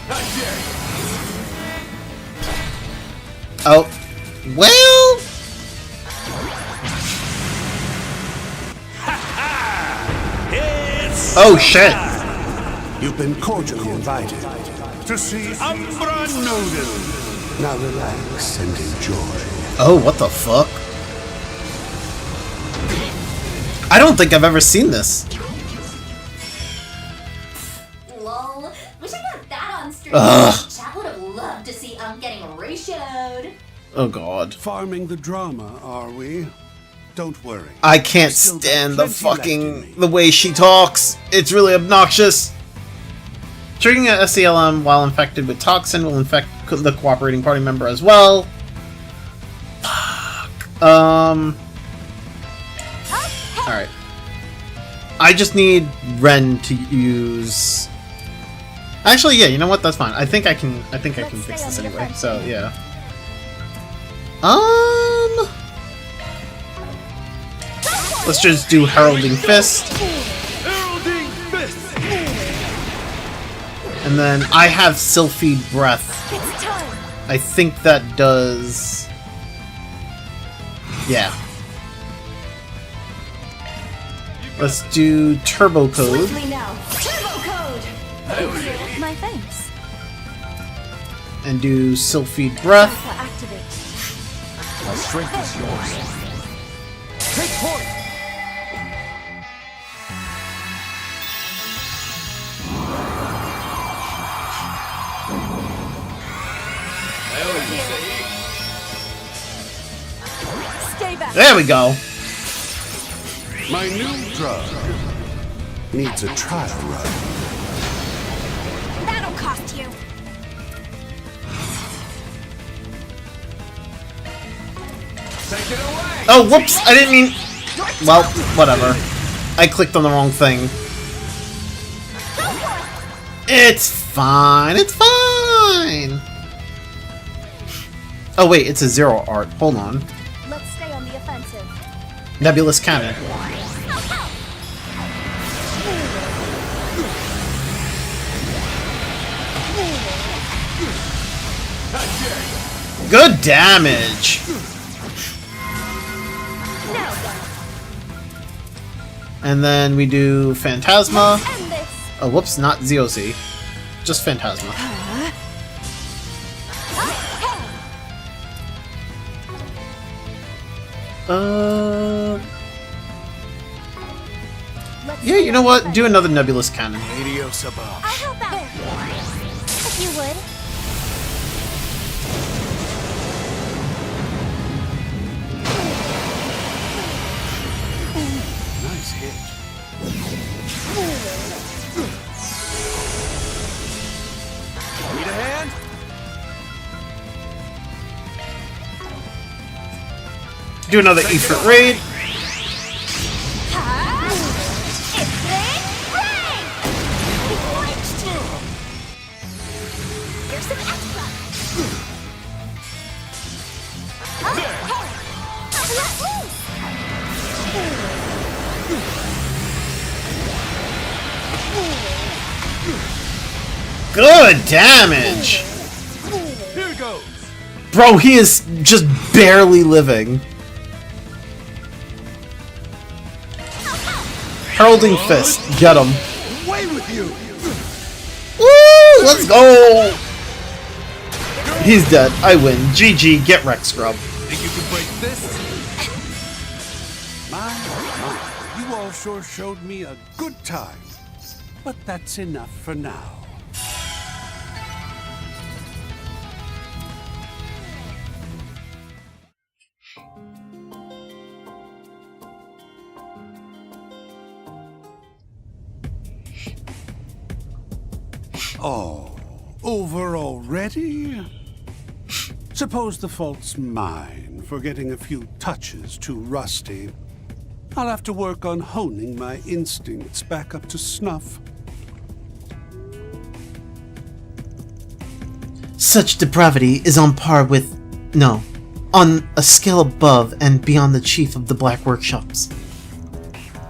Not yet. Oh, well. It's Oh shit. You've been cordially invited to see Umbra Noden. Now relax and enjoy. Oh, what the fuck? I don't think I've ever seen this. Lol. Wish I got that on stream. Ugh. Chat would have loved to see getting ratioed. Oh god. Farming the drama, are we? Don't worry. I can't Still got stand the plenty left in fucking me. the way she talks. It's really obnoxious. Triggering a SCLM while infected with toxin will infect the cooperating party member as well. Fuck. Alright. I just need Ren to use. Actually, yeah. You know what? That's fine. I think I can fix this anyway. So yeah. Let's just do Heralding Fist. Heralding Fist! And then I have Sylphid Breath. It's time. I think that does... Yeah. Let's do Turbo Code. Swiftly now. Turbo code. My thanks. And do Sylphid Breath. Alpha activate. My strength is yours. Take point! Stay back. There we go. My new drug needs a trial run. That'll cost you. Take it away! Oh, whoops! I didn't mean... Well, whatever. I clicked on the wrong thing. It's fine. It's fine. Oh, wait. It's a zero art. Hold on. Let's stay on the offensive. Nebulous Cannon. Good damage. Now then. And then we do Phantasma. End this. Oh, whoops, not ZOC. Just Phantasma. Yeah, you know what? Do another Nebulous Cannon. Adios above. I'll help out. If you would. Nice hit. Need a hand? Do another Ifrit Raid. Here's some extra. Good damage! Here goes. Bro, he is just barely living. Heralding Fist. Get him. Away with you. Woo! Let's go! He's dead. I win. GG. Get wrecked, scrub. Think you can break this? My, you all sure showed me a good time. But that's enough for now. Oh, over already? Suppose the fault's mine for getting a few touches too rusty. I'll have to work on honing my instincts back up to snuff. Such depravity is on par with... no. On a scale above and beyond the chief of the Black Workshops.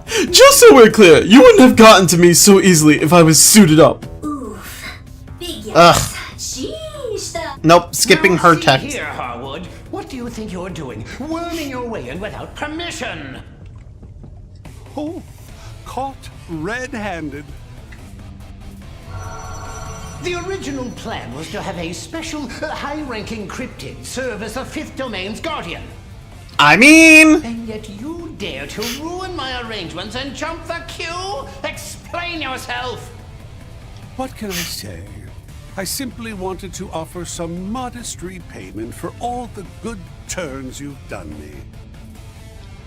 Just so we're clear, you wouldn't have gotten to me so easily if I was suited up. Oof. Big yes. Ugh. Sheesh. Nope, skipping her See text. here, Harwood. What do you think you're doing? Worming your way in without permission. Oh, caught red-handed. The original plan was to have a special, high-ranking cryptid serve as the Fifth Domain's guardian. I mean... And yet you dare to ruin my arrangements and jump the queue? Explain yourself! What can I say? I simply wanted to offer some modest repayment for all the good turns you've done me.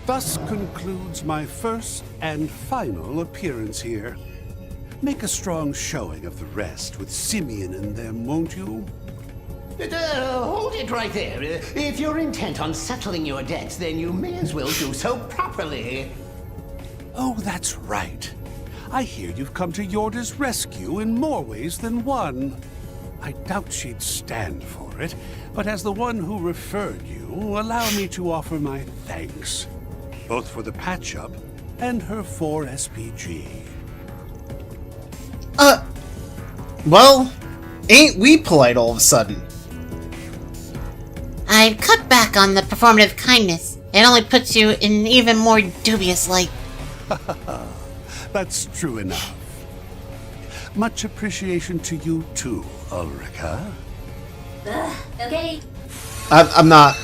Thus concludes my first and final appearance here. Make a strong showing of the rest with Simeon and them, won't you? Hold it right there. If you're intent on settling your debts, then you may as well do so properly. Oh, that's right. I hear you've come to Jorda's rescue in more ways than one. I doubt she'd stand for it, but as the one who referred you, allow me to offer my thanks. Both for the patch-up and her 4 SPG. Well, ain't we polite all of a sudden? I've cut back on the performative kindness. It only puts you in an even more dubious light. That's true enough. Much appreciation to you too, Ulrika. Okay. I'm not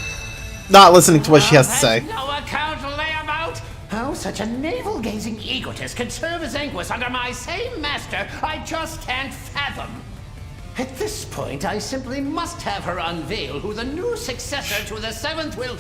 listening to what she has to say. No account lay about. How such a navel-gazing egotist could serve as Anguis under my same master, I just can't fathom. At this point, I simply must have her unveil who the new successor to the Seventh will...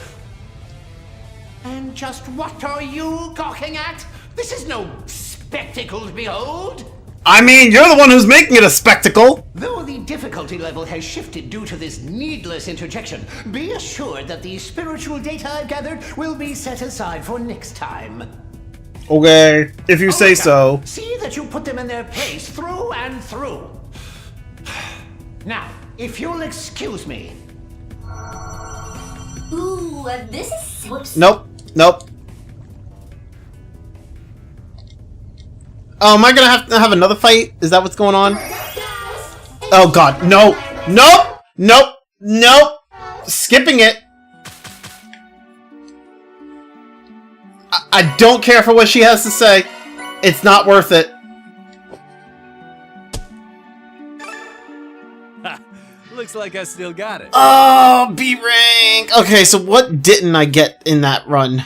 And just what are you gawking at? This is no spectacle to behold. I mean, you're the one who's making it a spectacle! Though the difficulty level has shifted due to this needless interjection, be assured that the spiritual data I've gathered will be set aside for next time. Okay, if you say so. See that you put them in their place through and through. Now, if you'll excuse me. Ooh, this is... Whoops. Nope. Oh, am I gonna have to have another fight? Is that what's going on? Oh god, no! Nope! Skipping it! I don't care for what she has to say. It's not worth it. Looks like I still got it. Oh, B rank. Okay, so what didn't I get in that run?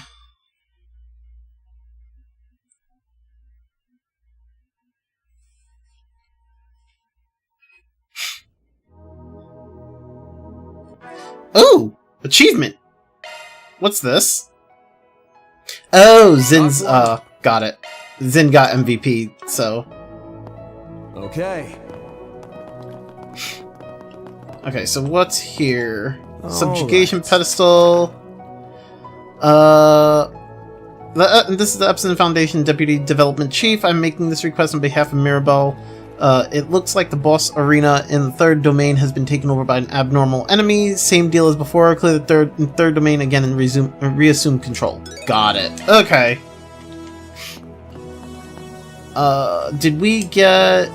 Ooh, achievement. What's this? Oh, Zin's, got it. Zin got MVP, so. Okay. Okay, so what's here? All Subjugation right. pedestal. This is the Epson Foundation Deputy Development Chief. I'm making this request on behalf of Mirabelle. It looks like the boss arena in the third domain has been taken over by an abnormal enemy. Same deal as before. Clear the third domain again and reassume control. Got it. Okay. Did we get...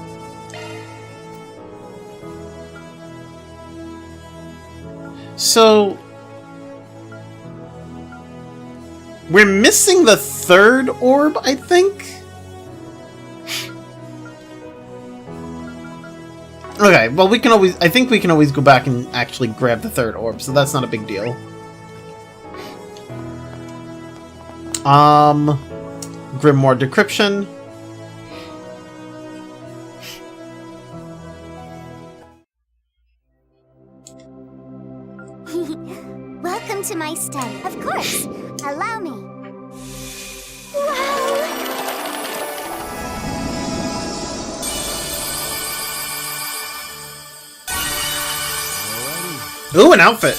So... We're missing the third orb, I think? Okay, well we can always... I think we can always go back and actually grab the third orb, so that's not a big deal. Grimoire Decryption. Welcome to my study. Of course. Allow me. Ooh, an outfit!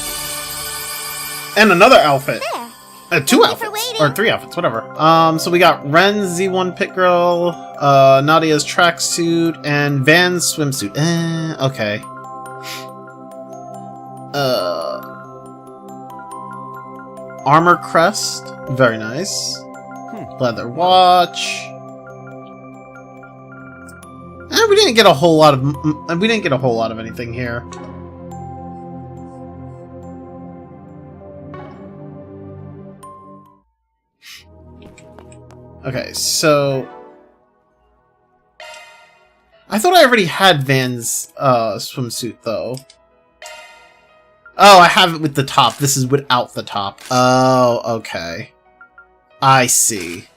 And another outfit! There. Two Thank you for outfits! waiting. Or 3 outfits, whatever. So we got Ren's Z1 Pit Girl, Nadia's tracksuit, and Van's swimsuit. Okay. Armor crest. Very nice. Leather watch. We didn't get a whole lot of anything here. Okay, so I thought I already had Van's swimsuit though. Oh, I have it with the top. This is without the top. Oh, okay. I see.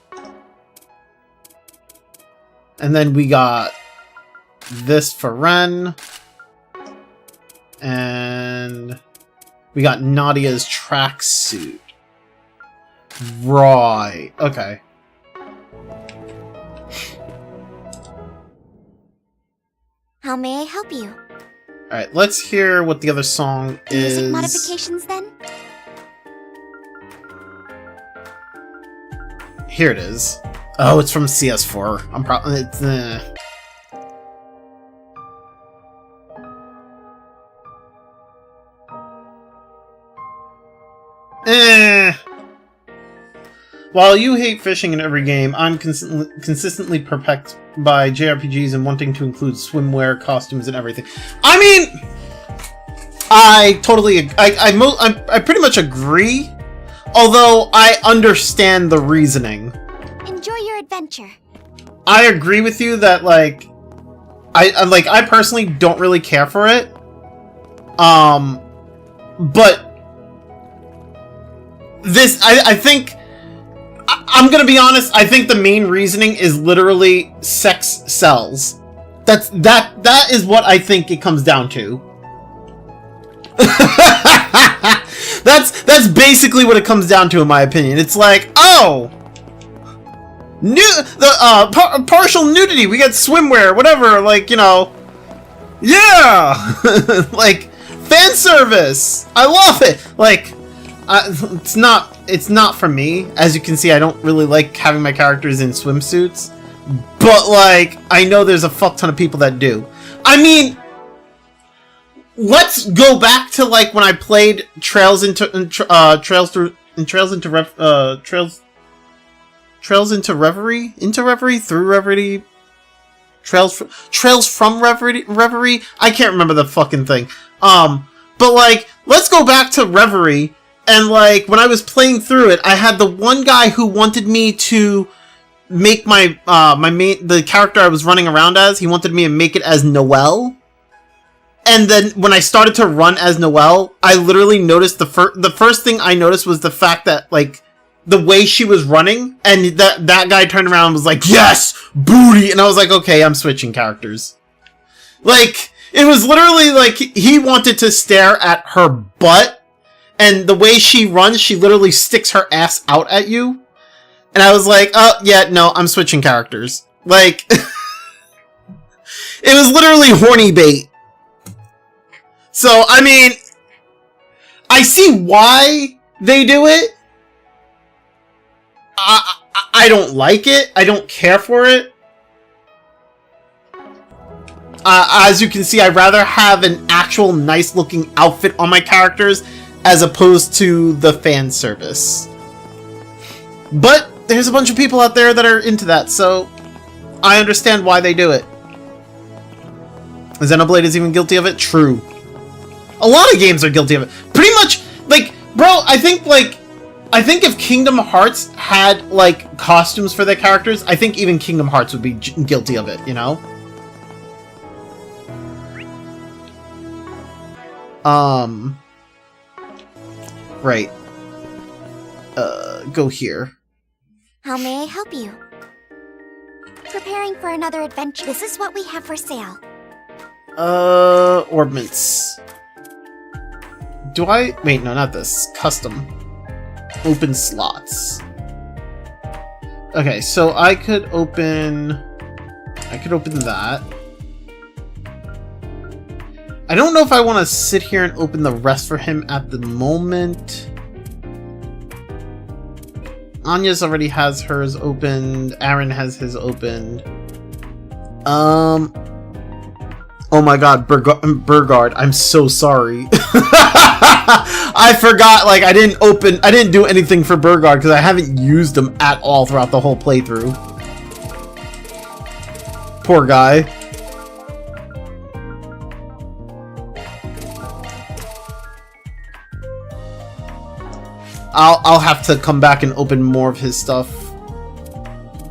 And then we got this for Ren. And we got Nadia's tracksuit. Right. Okay. How may I help you? Alright, let's hear what the other song is. Music modifications then? Here it is. Oh, it's from CS4. I'm probably... It's, While you hate fishing in every game, I'm consistently perplexed by JRPGs and wanting to include swimwear, costumes, and everything. I mean, I totally, I pretty much agree. Although I understand the reasoning. Enjoy your adventure. I agree with you that like, I personally don't really care for it. But this, I think. I'm gonna be honest, I think the main reasoning is literally sex sells. That is what I think it comes down to. That's basically what it comes down to in my opinion. It's like, oh! Partial nudity, we got swimwear, whatever, like, you know. Yeah! Like, fan service! I love it! Like, it's not for me. As you can see, I don't really like having my characters in swimsuits. But, like, I know there's a fuck ton of people that do. I mean, let's go back to, like, when I played Trails into Reverie? Trails from Reverie? I can't remember the fucking thing. But, like, let's go back to Reverie. And, like, when I was playing through it, I had the one guy who wanted me to make my, the character I was running around as, he wanted me to make it as Noelle. And then when I started to run as Noelle, I literally noticed the first thing I noticed was the fact that, like, the way she was running, and that guy turned around and was like, yes, booty, and I was like, okay, I'm switching characters. Like, it was literally like he wanted to stare at her butt, and the way she runs, she literally sticks her ass out at you, and I was like, oh, yeah, no, I'm switching characters. Like, it was literally horny bait. So, I mean, I see why they do it. I don't like it. I don't care for it. As you can see, I'd rather have an actual nice looking outfit on my characters as opposed to the fan service. But there's a bunch of people out there that are into that, so I understand why they do it. Xenoblade is even guilty of it? True. A lot of games are guilty of it. Pretty much, like, bro, I think if Kingdom Hearts had, like, costumes for their characters, I think even Kingdom Hearts would be guilty of it, you know? Right. Go here. How may I help you? Preparing for another adventure. This is what we have for sale. Orbments. Do I... Wait, no, not this. Custom. Open slots. Okay, so I could open that. I don't know if I want to sit here and open the rest for him at the moment. Anya's already has hers opened. Aaron has his opened. Oh my god, Burgard, I'm so sorry. I forgot, like, I didn't do anything for Burgard because I haven't used them at all throughout the whole playthrough. Poor guy. I'll have to come back and open more of his stuff.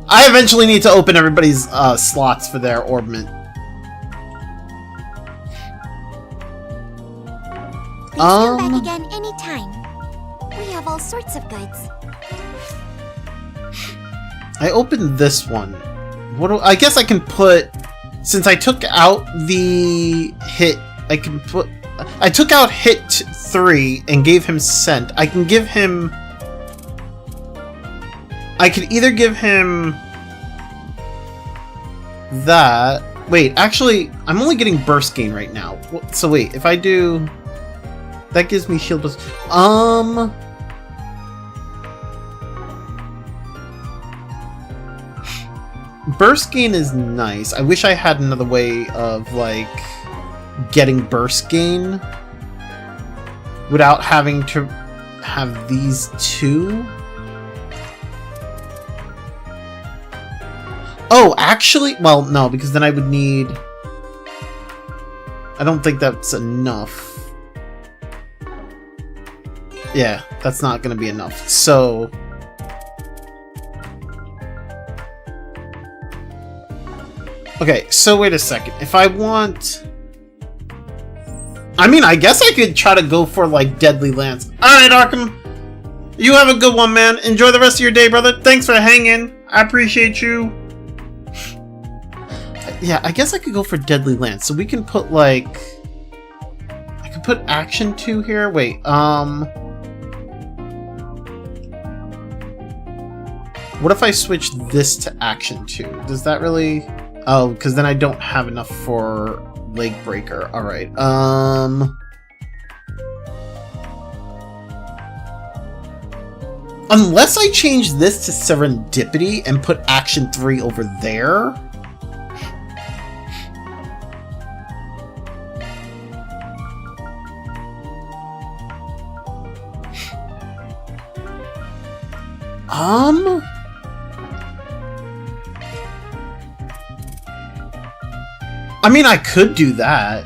I eventually need to open everybody's slots for their orbment. Please come back again anytime. We have all sorts of goods. I opened this one. I guess I can put, since I took out the hit, I took out hit 3 and gave him scent. I can give him, I could either give him that. Wait, actually, I'm only getting burst gain right now. So wait, if I do, that gives me shield plus. Burst gain is nice. I wish I had another way of, like, getting burst gain without having to have these two. Oh, actually, well, no, because then I would need, I don't think that's enough. Yeah, that's not gonna be enough. So okay, so wait a second. If I want, I mean, I guess I could try to go for, like, Deadly Lance. Alright, Arkham. You have a good one, man. Enjoy the rest of your day, brother. Thanks for hanging. I appreciate you. Yeah, I guess I could go for Deadly Lance. So we can put, like, I could put Action 2 here. Wait, what if I switch this to Action 2? Does that really... Oh, because then I don't have enough for Leg Breaker. Alright, unless I change this to Serendipity and put Action 3 over there... I mean, I could do that.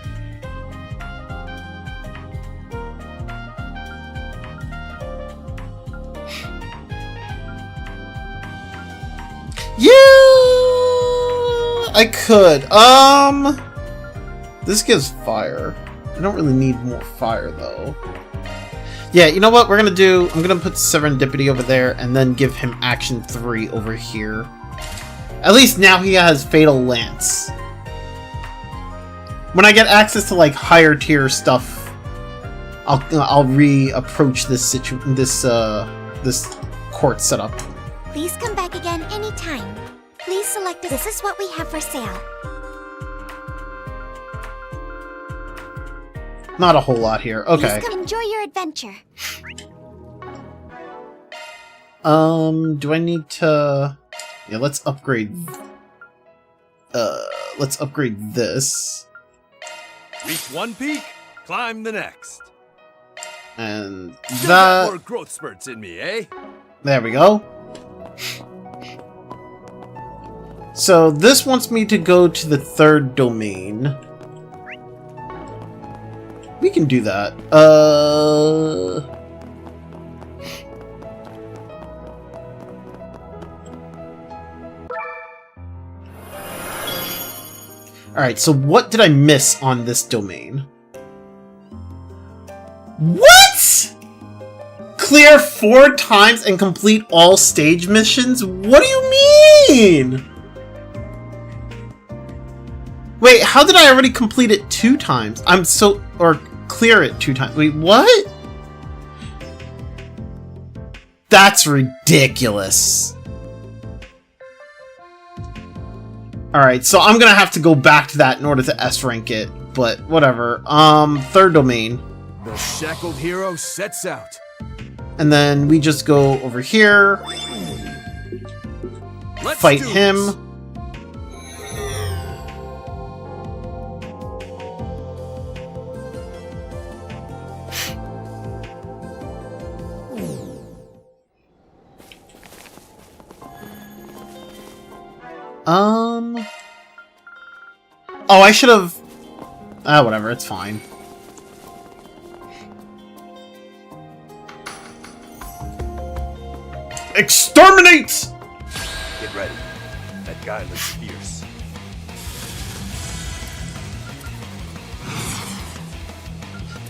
Yeah, I could. This gives fire. I don't really need more fire, though. Yeah, you know what we're gonna do? I'm gonna put Serendipity over there, and then give him Action 3 over here. At least now he has Fatal Lance. When I get access to, like, higher tier stuff, I'll re-approach this this court setup. Please come back again anytime. Please select this is what we have for sale. Not a whole lot here. Okay. Please come enjoy your adventure. Do I need to... Yeah, let's upgrade... let's upgrade this. Reach one peak, climb the next. And Still got that... more growth spurts in me, eh? There we go. So this wants me to go to the 3rd domain. We can do that. Alright, so what did I miss on this domain? What?! Clear 4 times and complete all stage missions? What do you mean?! Wait, how did I already complete it 2 times? Or clear it 2 times. Wait, what? That's ridiculous. Alright, so I'm gonna have to go back to that in order to S-rank it, but whatever. 3rd domain. The shackled hero sets out. And then we just go over here. Let's fight do him. this. Oh, I should have... whatever, it's fine. Exterminate! Get ready. That guy looks fierce.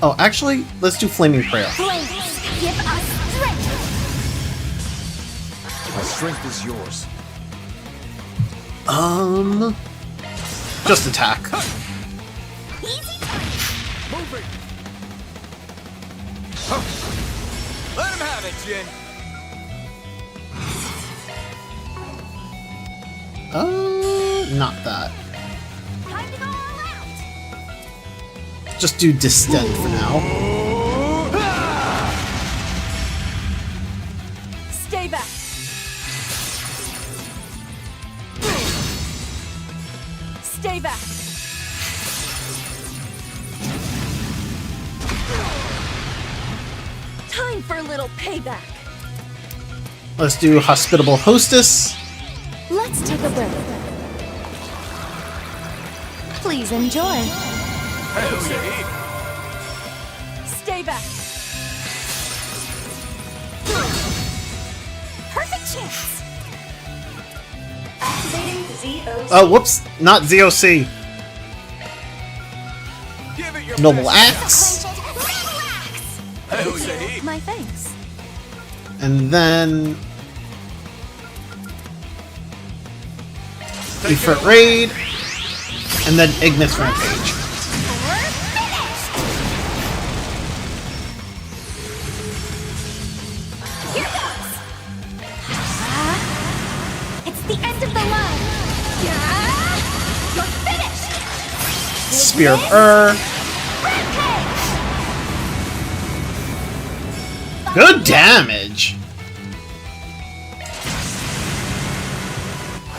Oh, actually, let's do Flaming Prayer. Flames, give us strength. My strength is yours. Just attack. Easy. Moving. Let him have it, Jin. Not that. Time to go all out. Just do Distend for now. Stay back. Stay back. Time for a little payback. Let's do Hospitable Hostess. Let's take a break. Please enjoy. Stay back. Perfect chance. Activating ZOC. Oh, whoops. Not ZOC. Give it your Noble best. Axe. My thanks. And then... Efort Raid. And then Ignis Rampage. Here goes. It's the end of the line. You're finished. Spear of Ur. Good damage.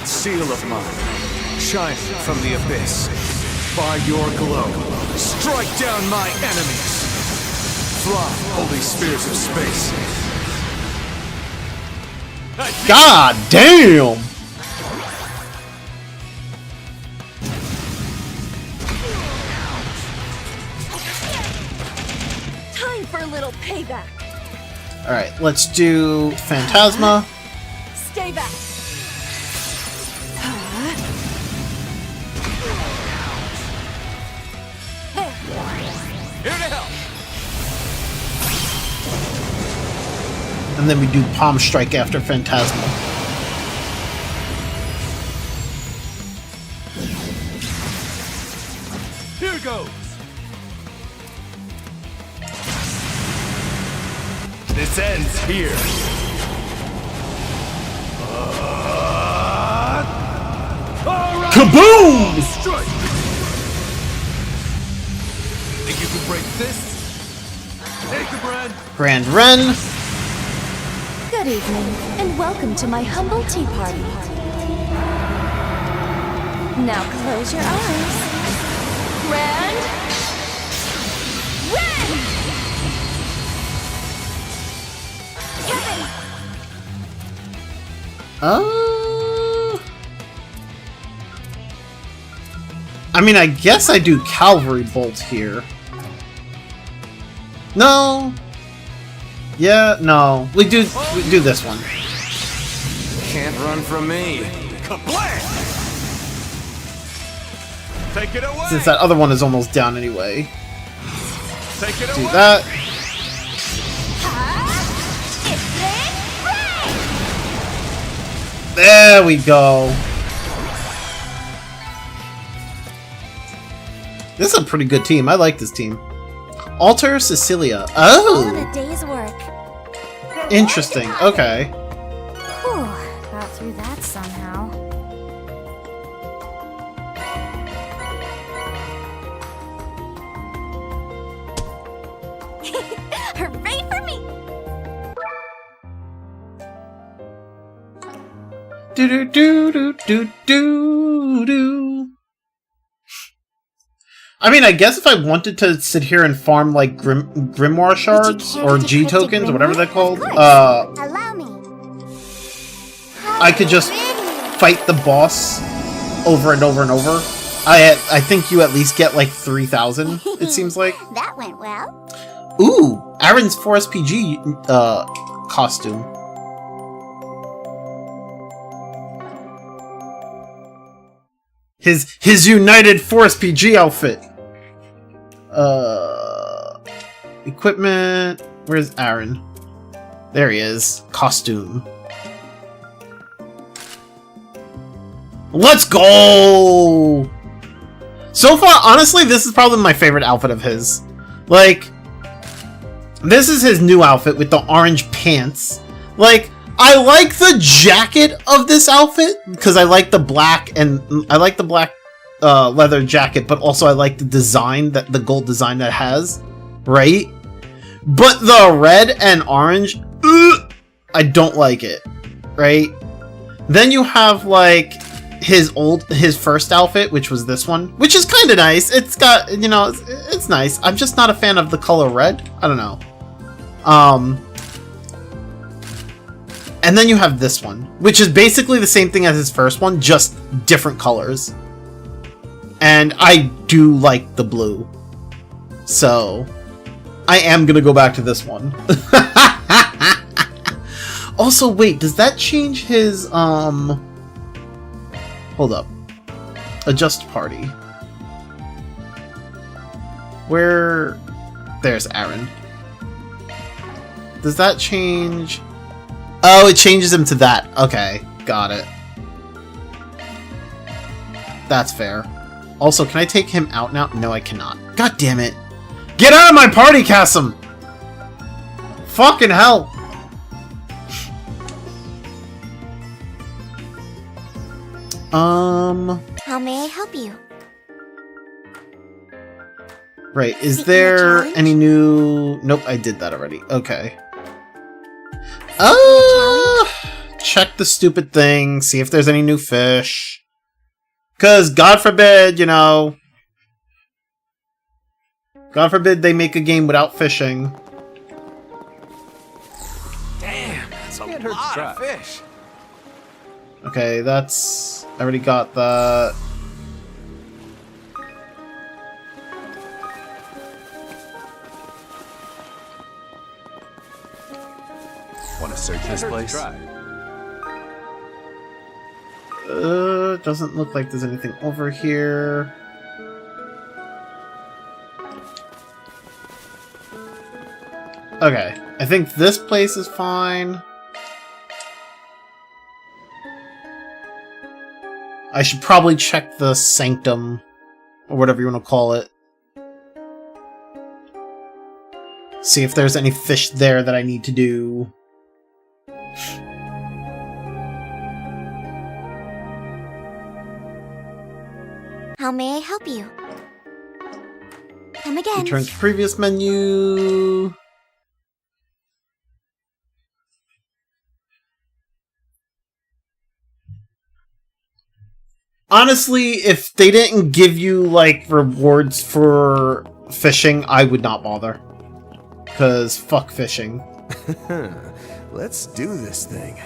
Seal of mine, shining from the abyss. By your glow, strike down my enemies. Fly, holy spears of space. God damn. Time for a little payback. Alright, let's do Phantasma. Stay back. and then we do Palm Strike after Phantasmal. Here goes. This ends here. All right. Kaboom! Strike. Think you can break this? Take the brand. Grand Ren. Good evening, and welcome to my humble tea party. Now close your eyes. Grand Ren! I mean, I guess I do Cavalry Bolt here. No. Yeah, no. We do this one. Can't run from me. Kablam! Take it away. Since that other one is almost down anyway. Take it Do away. that. There we go. This is a pretty good team. I like this team. Alter Cecilia. All in Oh! a day's work. Interesting. Okay. Whew, got through that somehow. Hooray for me! Do do do do do do do. I mean, I guess if I wanted to sit here and farm like Grimoire shards or G tokens or whatever they're called, Allow me. I could just fight the boss over and over and over. I think you at least get like 3,000. It seems like. That went well. Ooh, Aaron's 4SPG costume. His United 4SPG outfit. Equipment. Where's Aaron? There he is. Costume. Let's go! So far, honestly, this is probably my favorite outfit of his. Like, this is his new outfit with the orange pants. Like, I like the jacket of this outfit because I like the black and I like the black leather jacket, but also I like the design, that the gold design that it has, right? But the red and orange, I don't like it, right? Then you have like his first outfit, which was this one, which is kind of nice. It's got, you know, it's nice. I'm just not a fan of the color red. I don't know. And then you have this one, which is basically the same thing as his first one, just different colors. And I do like the blue. So, I am gonna go back to this one. Also, wait, does that change his, hold up. Adjust party. Where... There's Aaron. Does that change... Oh, it changes him to that. Okay, got it. That's fair. Also, can I take him out now? No, I cannot. God damn it. Get out of my party, Cassim! Fucking hell! How may I help you? Right, is Seeking a there challenge? any new... Nope, I did that already. Okay. Check the stupid thing, see if there's any new fish. Because, God forbid, you know... God forbid they make a game without fishing. Damn, that's a lot of fish. Okay, that's... I already got that. Want to search this place? Doesn't look like there's anything over here. Okay. I think this place is fine. I should probably check the sanctum, or whatever you want to call it. See if there's any fish there that I need to do. How may I help you? Come again. Return to previous menu. Honestly, if they didn't give you, like, rewards for fishing, I would not bother. Because fuck fishing. Let's do this thing.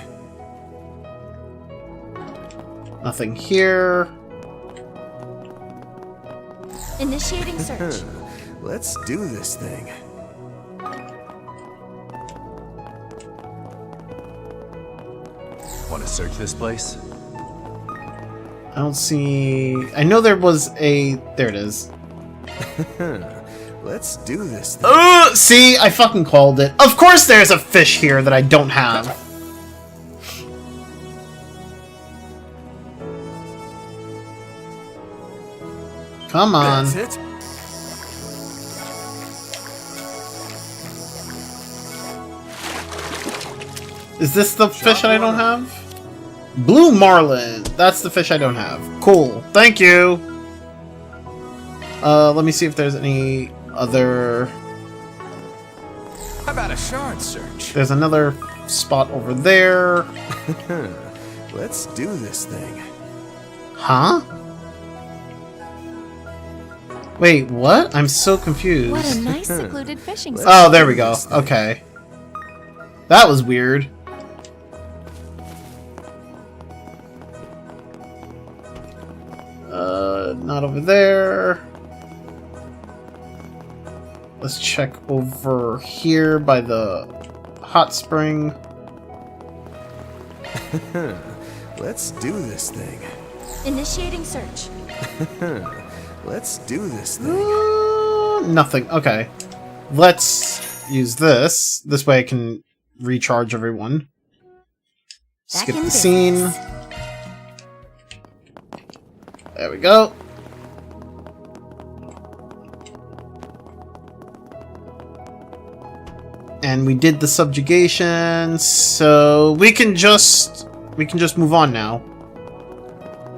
Nothing here. Initiating search. Let's do this thing. Want to search this place? I don't see... I know there was a... There it is. Let's do this thing. See? I fucking called it. Of course there's a fish here that I don't have. Come on. That's it. Is this the fish that I don't have? Blue marlin. That's the fish I don't have. Cool. Thank you. Let me see if there's any other... How about a shard search? There's another spot over there. Let's do this thing. Huh? Wait, what? I'm so confused. What a nice secluded fishing spot. Oh, there we go. Okay. That was weird. Not over there. Let's check over here by the hot spring. Let's do this thing. Initiating search. Let's do this thing. Nothing. Okay. Let's use this. This way I can recharge everyone. Back Skip in the scene. business. There we go. And we did the subjugation, so we can just move on now.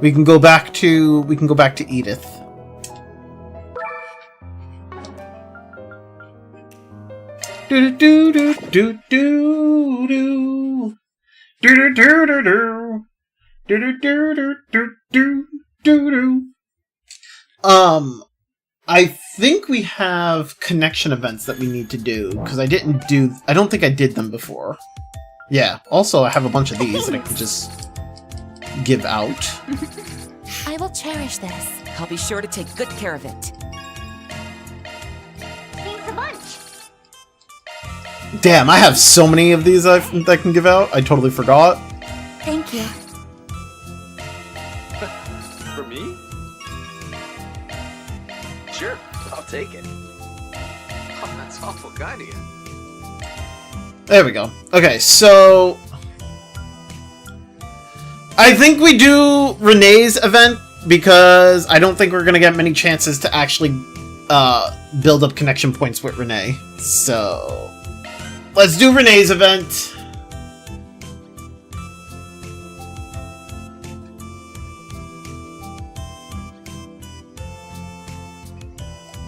We can go back to Edith. Do do do do do do do do do do do do do do do do do. I think we have connection events that we need to do, because I don't think I did them before. Yeah, also I have a bunch of these that I can just give out. I will cherish this. I'll be sure to take good care of it. Thanks a bunch. Damn, I have so many of these that I can give out. I totally forgot. Thank you. For me? Sure, I'll take it. Oh, that's awful kind of you. There we go. Okay, so I think we do Renee's event, because I don't think we're gonna get many chances to actually build up connection points with Renee. So let's do Renee's event.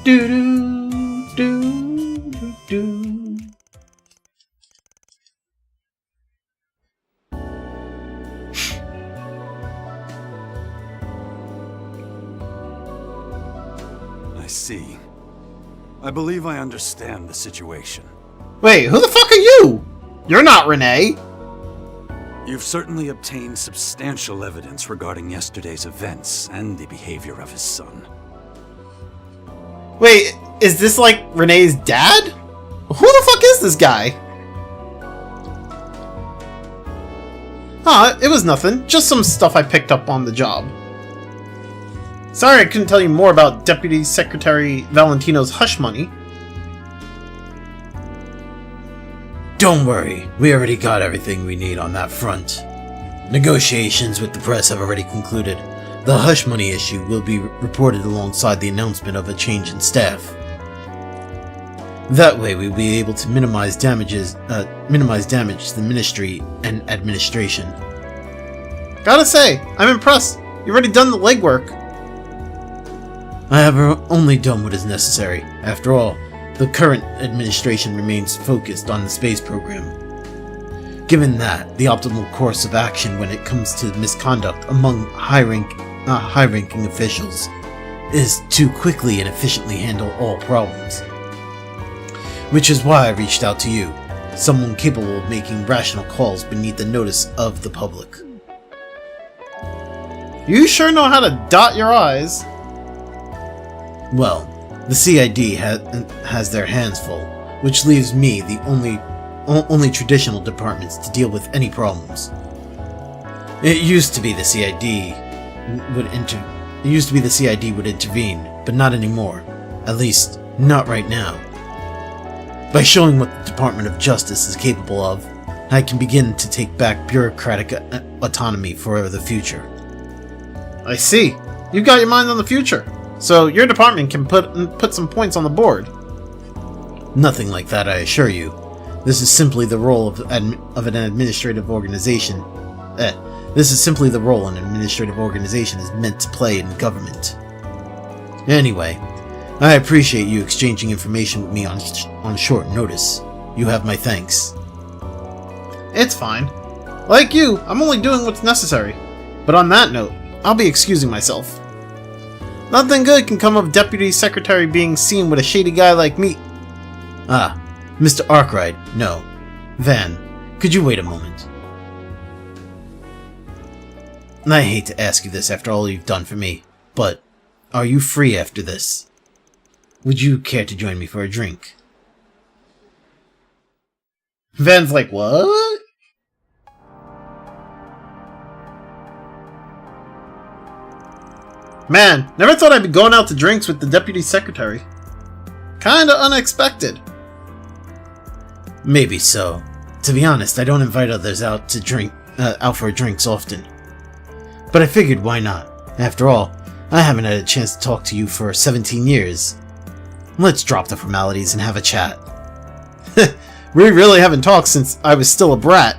Do do do do do. I see. I believe I understand the situation. Wait, who the fuck are you? You're not Renee. You've certainly obtained substantial evidence regarding yesterday's events and the behavior of his son. Wait, is this like Renee's dad? Who the fuck is this guy? Huh, it was nothing. Just some stuff I picked up on the job. Sorry I couldn't tell you more about Deputy Secretary Valentino's hush money. Don't worry, we already got everything we need on that front. Negotiations with the press have already concluded. The hush money issue will be reported alongside the announcement of a change in staff. That way we'll be able to minimize damage to the ministry and administration. Gotta say, I'm impressed. You've already done the legwork. I have only done what is necessary. After all, the current administration remains focused on the space program. Given that, the optimal course of action when it comes to misconduct among high-ranking officials is to quickly and efficiently handle all problems. Which is why I reached out to you, someone capable of making rational calls beneath the notice of the public. You sure know how to dot your I's. Well, the CID has their hands full, which leaves me the only traditional departments to deal with any problems. It used to be the CID would intervene, but not anymore. At least, not right now. By showing what the Department of Justice is capable of, I can begin to take back bureaucratic autonomy for the future. I see. You've got your mind on the future, so your department can put some points on the board. Nothing like that, I assure you. This is simply the role of an administrative organization. This is simply the role an administrative organization is meant to play in government. Anyway, I appreciate you exchanging information with me on short notice. You have my thanks. It's fine. Like you, I'm only doing what's necessary. But on that note, I'll be excusing myself. Nothing good can come of Deputy Secretary being seen with a shady guy like me. Ah, Mr. Arkwright, no. Van, could you wait a moment? I hate to ask you this after all you've done for me, but are you free after this? Would you care to join me for a drink? Van's like, what? Man, never thought I'd be going out to drinks with the Deputy Secretary. Kinda unexpected. Maybe so. To be honest, I don't invite others out for drinks often. But I figured, why not? After all, I haven't had a chance to talk to you for 17 years. Let's drop the formalities and have a chat. We really haven't talked since I was still a brat.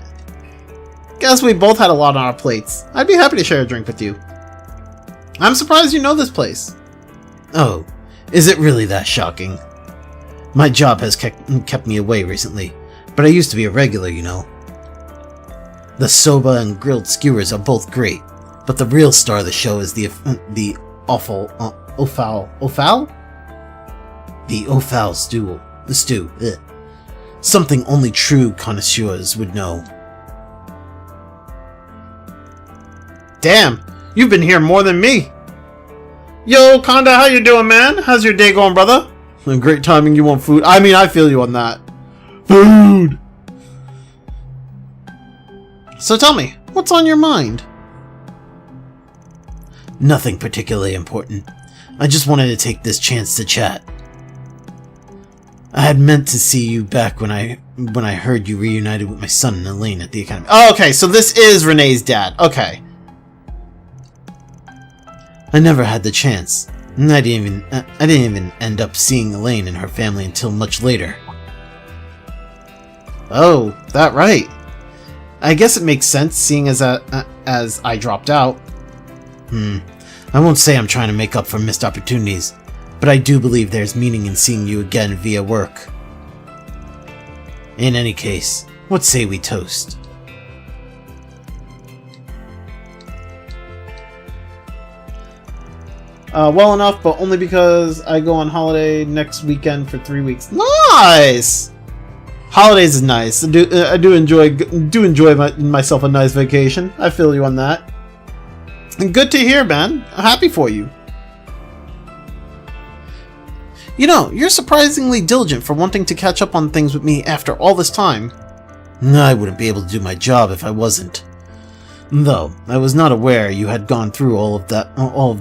Guess we both had a lot on our plates. I'd be happy to share a drink with you. I'm surprised you know this place. Oh, is it really that shocking? My job has kept me away recently, but I used to be a regular, you know. The soba and grilled skewers are both great, but the real star of the show is the offal stew. The stew. Ugh. Something only true connoisseurs would know. Damn, you've been here more than me. Yo, Conda, how you doing, man? How's your day going, brother? Great timing, you want food? I mean, I feel you on that. Food! So tell me, what's on your mind? Nothing particularly important. I just wanted to take this chance to chat. I had meant to see you back when I heard you reunited with my son and Elaine at the academy. Oh, okay, so this is Renee's dad. Okay. I never had the chance. I didn't even end up seeing Elaine and her family until much later. Oh, that right. I guess it makes sense, seeing as I dropped out. I won't say I'm trying to make up for missed opportunities, but I do believe there's meaning in seeing you again via work. In any case, what say we toast? Well enough, but only because I go on holiday next weekend for 3 weeks. Nice! Holidays is nice. I do enjoy myself a nice vacation. I feel you on that. And good to hear, man. I'm happy for you. You know, you're surprisingly diligent for wanting to catch up on things with me after all this time. I wouldn't be able to do my job if I wasn't. Though, I was not aware you had gone through all of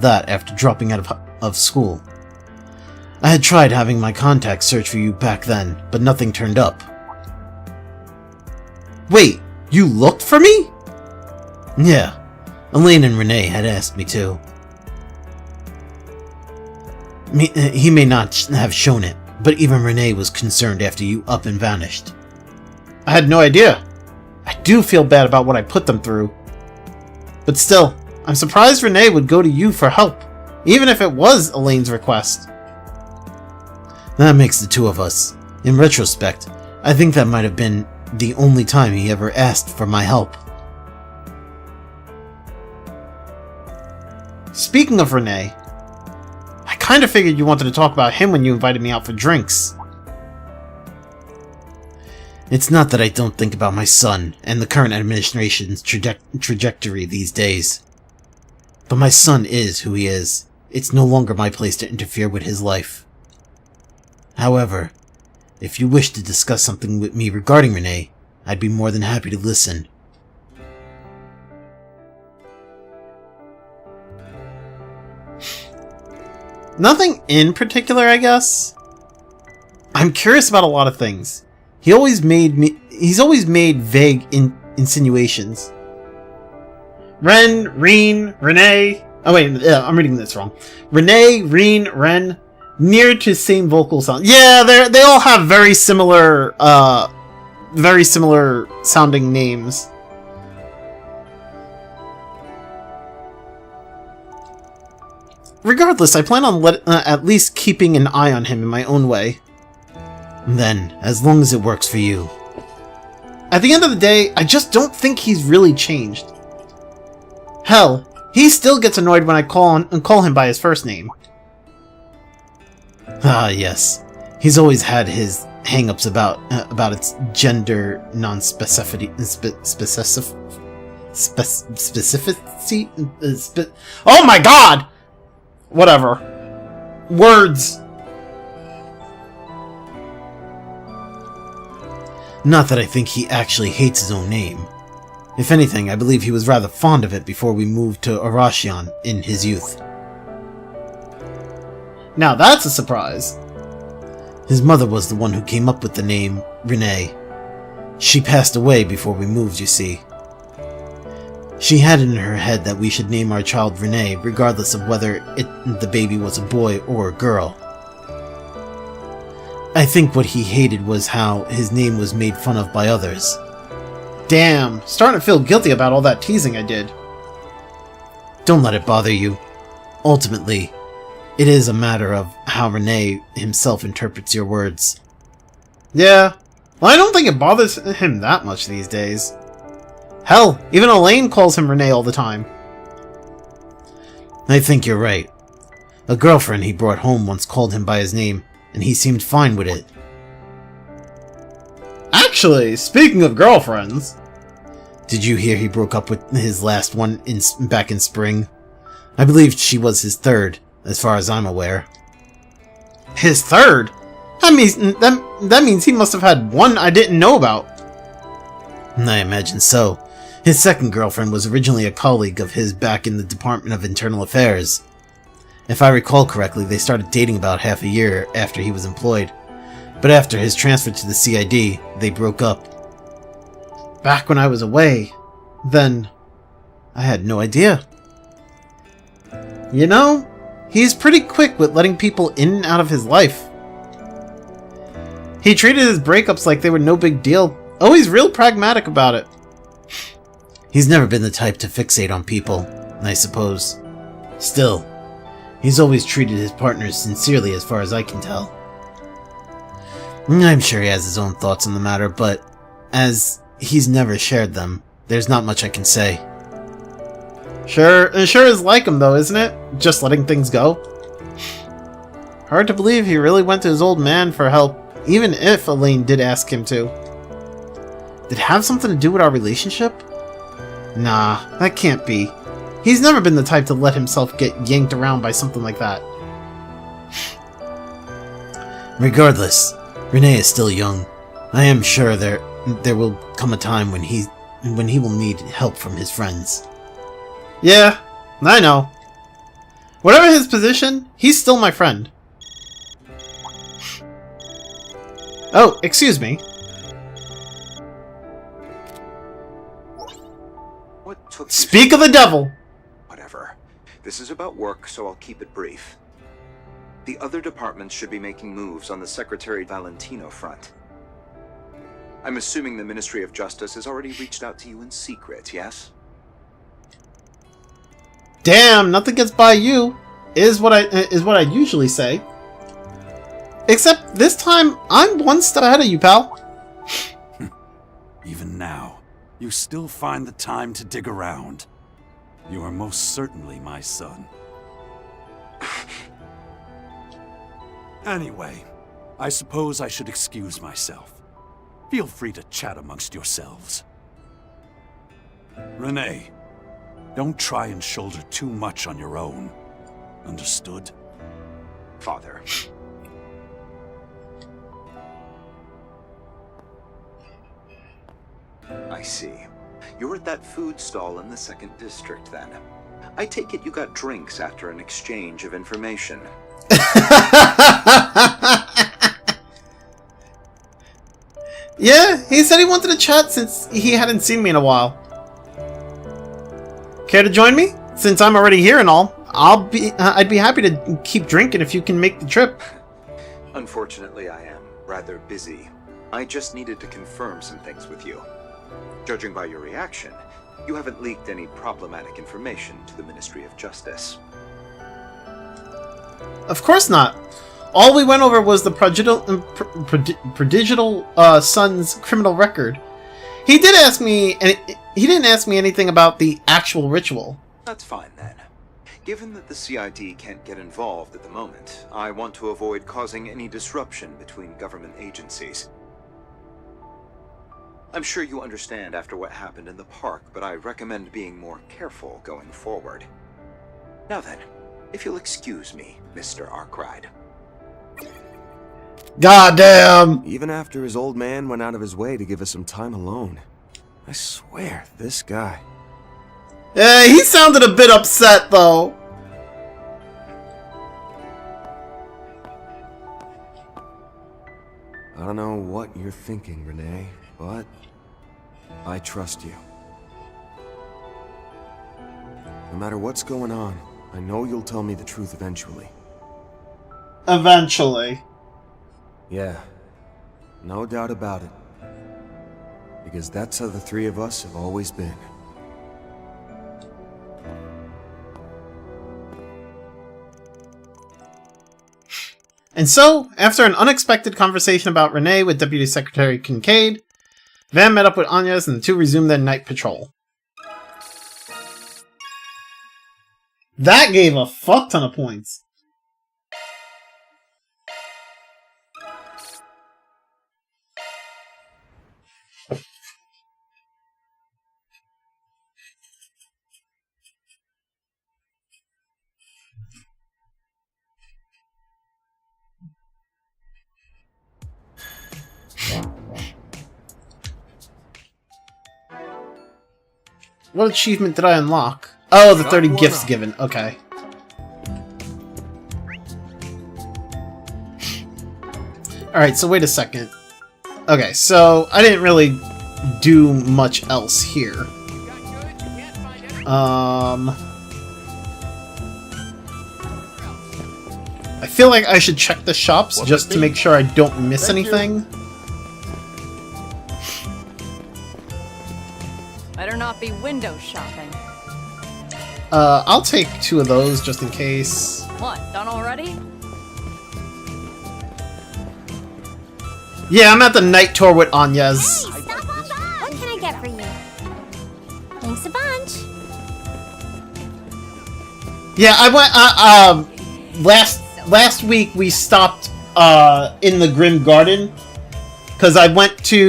that after dropping out of school. I had tried having my contacts search for you back then, but nothing turned up. Wait, you looked for me? Yeah, Elaine and Renee had asked me to. He may not have shown it, but even Renee was concerned after you up and vanished. I had no idea. I do feel bad about what I put them through. But still, I'm surprised Renee would go to you for help, even if it was Elaine's request. That makes the two of us. In retrospect, I think that might have been the only time he ever asked for my help. Speaking of Renee, I kind of figured you wanted to talk about him when you invited me out for drinks. It's not that I don't think about my son and the current administration's trajectory these days. But my son is who he is. It's no longer my place to interfere with his life. However, if you wish to discuss something with me regarding Renee, I'd be more than happy to listen. Nothing in particular, I guess. I'm curious about a lot of things. He's always made vague insinuations. Renee. Oh wait, I'm reading this wrong. Renee, Ren, near to same vocal sound. Yeah, they all have very similar sounding names. Regardless, I plan on at least keeping an eye on him in my own way. Then, as long as it works for you. At the end of the day, I just don't think he's really changed. Hell, he still gets annoyed when I call him by his first name. Ah, yes. He's always had his hang-ups about its gender non-specificity. Oh my god! Whatever. Words. Not that I think he actually hates his own name. If anything, I believe he was rather fond of it before we moved to Arashion in his youth. Now that's a surprise. His mother was the one who came up with the name Renee. She passed away before we moved, you see. She had it in her head that we should name our child Renee regardless of whether the baby was a boy or a girl. I think what he hated was how his name was made fun of by others. Damn, starting to feel guilty about all that teasing I did. Don't let it bother you. Ultimately, it is a matter of how Renee himself interprets your words. Yeah, well, I don't think it bothers him that much these days. Hell, even Elaine calls him Renee all the time. I think you're right. A girlfriend he brought home once called him by his name, and he seemed fine with it. Actually, speaking of girlfriends... Did you hear he broke up with his last one back in spring? I believe she was his third, as far as I'm aware. His third? That means he must have had one I didn't know about. I imagine so. His second girlfriend was originally a colleague of his back in the Department of Internal Affairs. If I recall correctly, they started dating about half a year after he was employed. But after his transfer to the CID, they broke up. Back when I was away, then I had no idea. You know, he's pretty quick with letting people in and out of his life. He treated his breakups like they were no big deal. Always real pragmatic about it. He's never been the type to fixate on people, I suppose. Still, he's always treated his partners sincerely as far as I can tell. I'm sure he has his own thoughts on the matter, but as he's never shared them, there's not much I can say. Sure is like him though, isn't it? Just letting things go. Hard to believe he really went to his old man for help, even if Elaine did ask him to. Did it have something to do with our relationship? Nah, that can't be. He's never been the type to let himself get yanked around by something like that. Regardless, Renee is still young. I am sure there will come a time when he will need help from his friends. Yeah, I know. Whatever his position, he's still my friend. Oh, excuse me. took you Speak of the devil! Whatever. This is about work, so I'll keep it brief. The other departments should be making moves on the Secretary Valentino front. I'm assuming the Ministry of Justice has already reached out to you in secret, yes? Damn, nothing gets by you, is what I usually say. Except this time, I'm one step ahead of you, pal. Even now, you still find the time to dig around. You are most certainly my son. Anyway, I suppose I should excuse myself. Feel free to chat amongst yourselves. Renee, don't try and shoulder too much on your own. Understood? Father. I see. You're at that food stall in the 2nd District, then. I take it you got drinks after an exchange of information. Yeah, he said he wanted to chat since he hadn't seen me in a while. Care to join me? Since I'm already here and all, I'd be happy to keep drinking if you can make the trip. Unfortunately, I am rather busy. I just needed to confirm some things with you. Judging by your reaction, you haven't leaked any problematic information to the Ministry of Justice. Of course not. All we went over was the prodigal son's criminal record. He didn't ask me anything about the actual ritual. That's fine then. Given that the CID can't get involved at the moment, I want to avoid causing any disruption between government agencies. I'm sure you understand after what happened in the park, but I recommend being more careful going forward. Now then, if you'll excuse me, Mr. Arkwright. Goddamn! Even after his old man went out of his way to give us some time alone. I swear, this guy. He sounded a bit upset, though. I don't know what you're thinking, Renee, but I trust you. No matter what's going on, I know you'll tell me the truth eventually. Eventually. Yeah, no doubt about it. Because that's how the three of us have always been. And so, after an unexpected conversation about Renee with Deputy Secretary Kincaid, Van met up with Anya's and the two resumed their night patrol. That gave a fuck ton of points. What achievement did I unlock? Oh, the 30 gifts given. Okay. Alright, so wait a second. Okay, so I didn't really do much else here. I feel like I should check the shops just to make sure I don't miss anything. Better not be window shopping. I'll take 2 of those just in case. What, done already? Yeah, I'm at the night tour with Anya's. Hey, stop on by! What can I get for you? Thanks a bunch. Yeah, I went, last week we stopped, in the Grim Garden. Because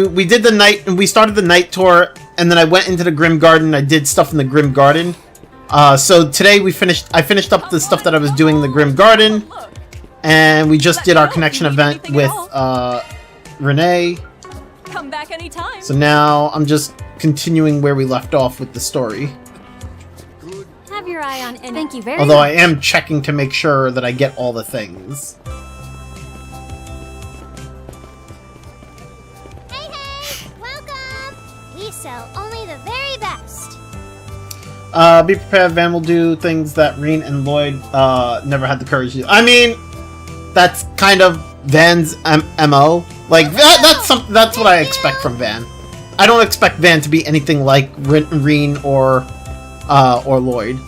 we did the night, and we started the night tour, and then I went into the Grim Garden, I did stuff in the Grim Garden. So today I finished up the stuff that I was doing in the Grim Garden, and we just did our connection event with, Renee. Come back anytime. So now I'm just continuing where we left off with the story. Have your eye on it. Thank you very Although much. I am checking to make sure that I get all the things. Hey, welcome! We sell only the very best. Be prepared, Van will do things that Reen and Lloyd never had the courage to do. I mean, that's kind of Van's MO. Like, that's what I expect from Van. I don't expect Van to be anything like Reen or Lloyd.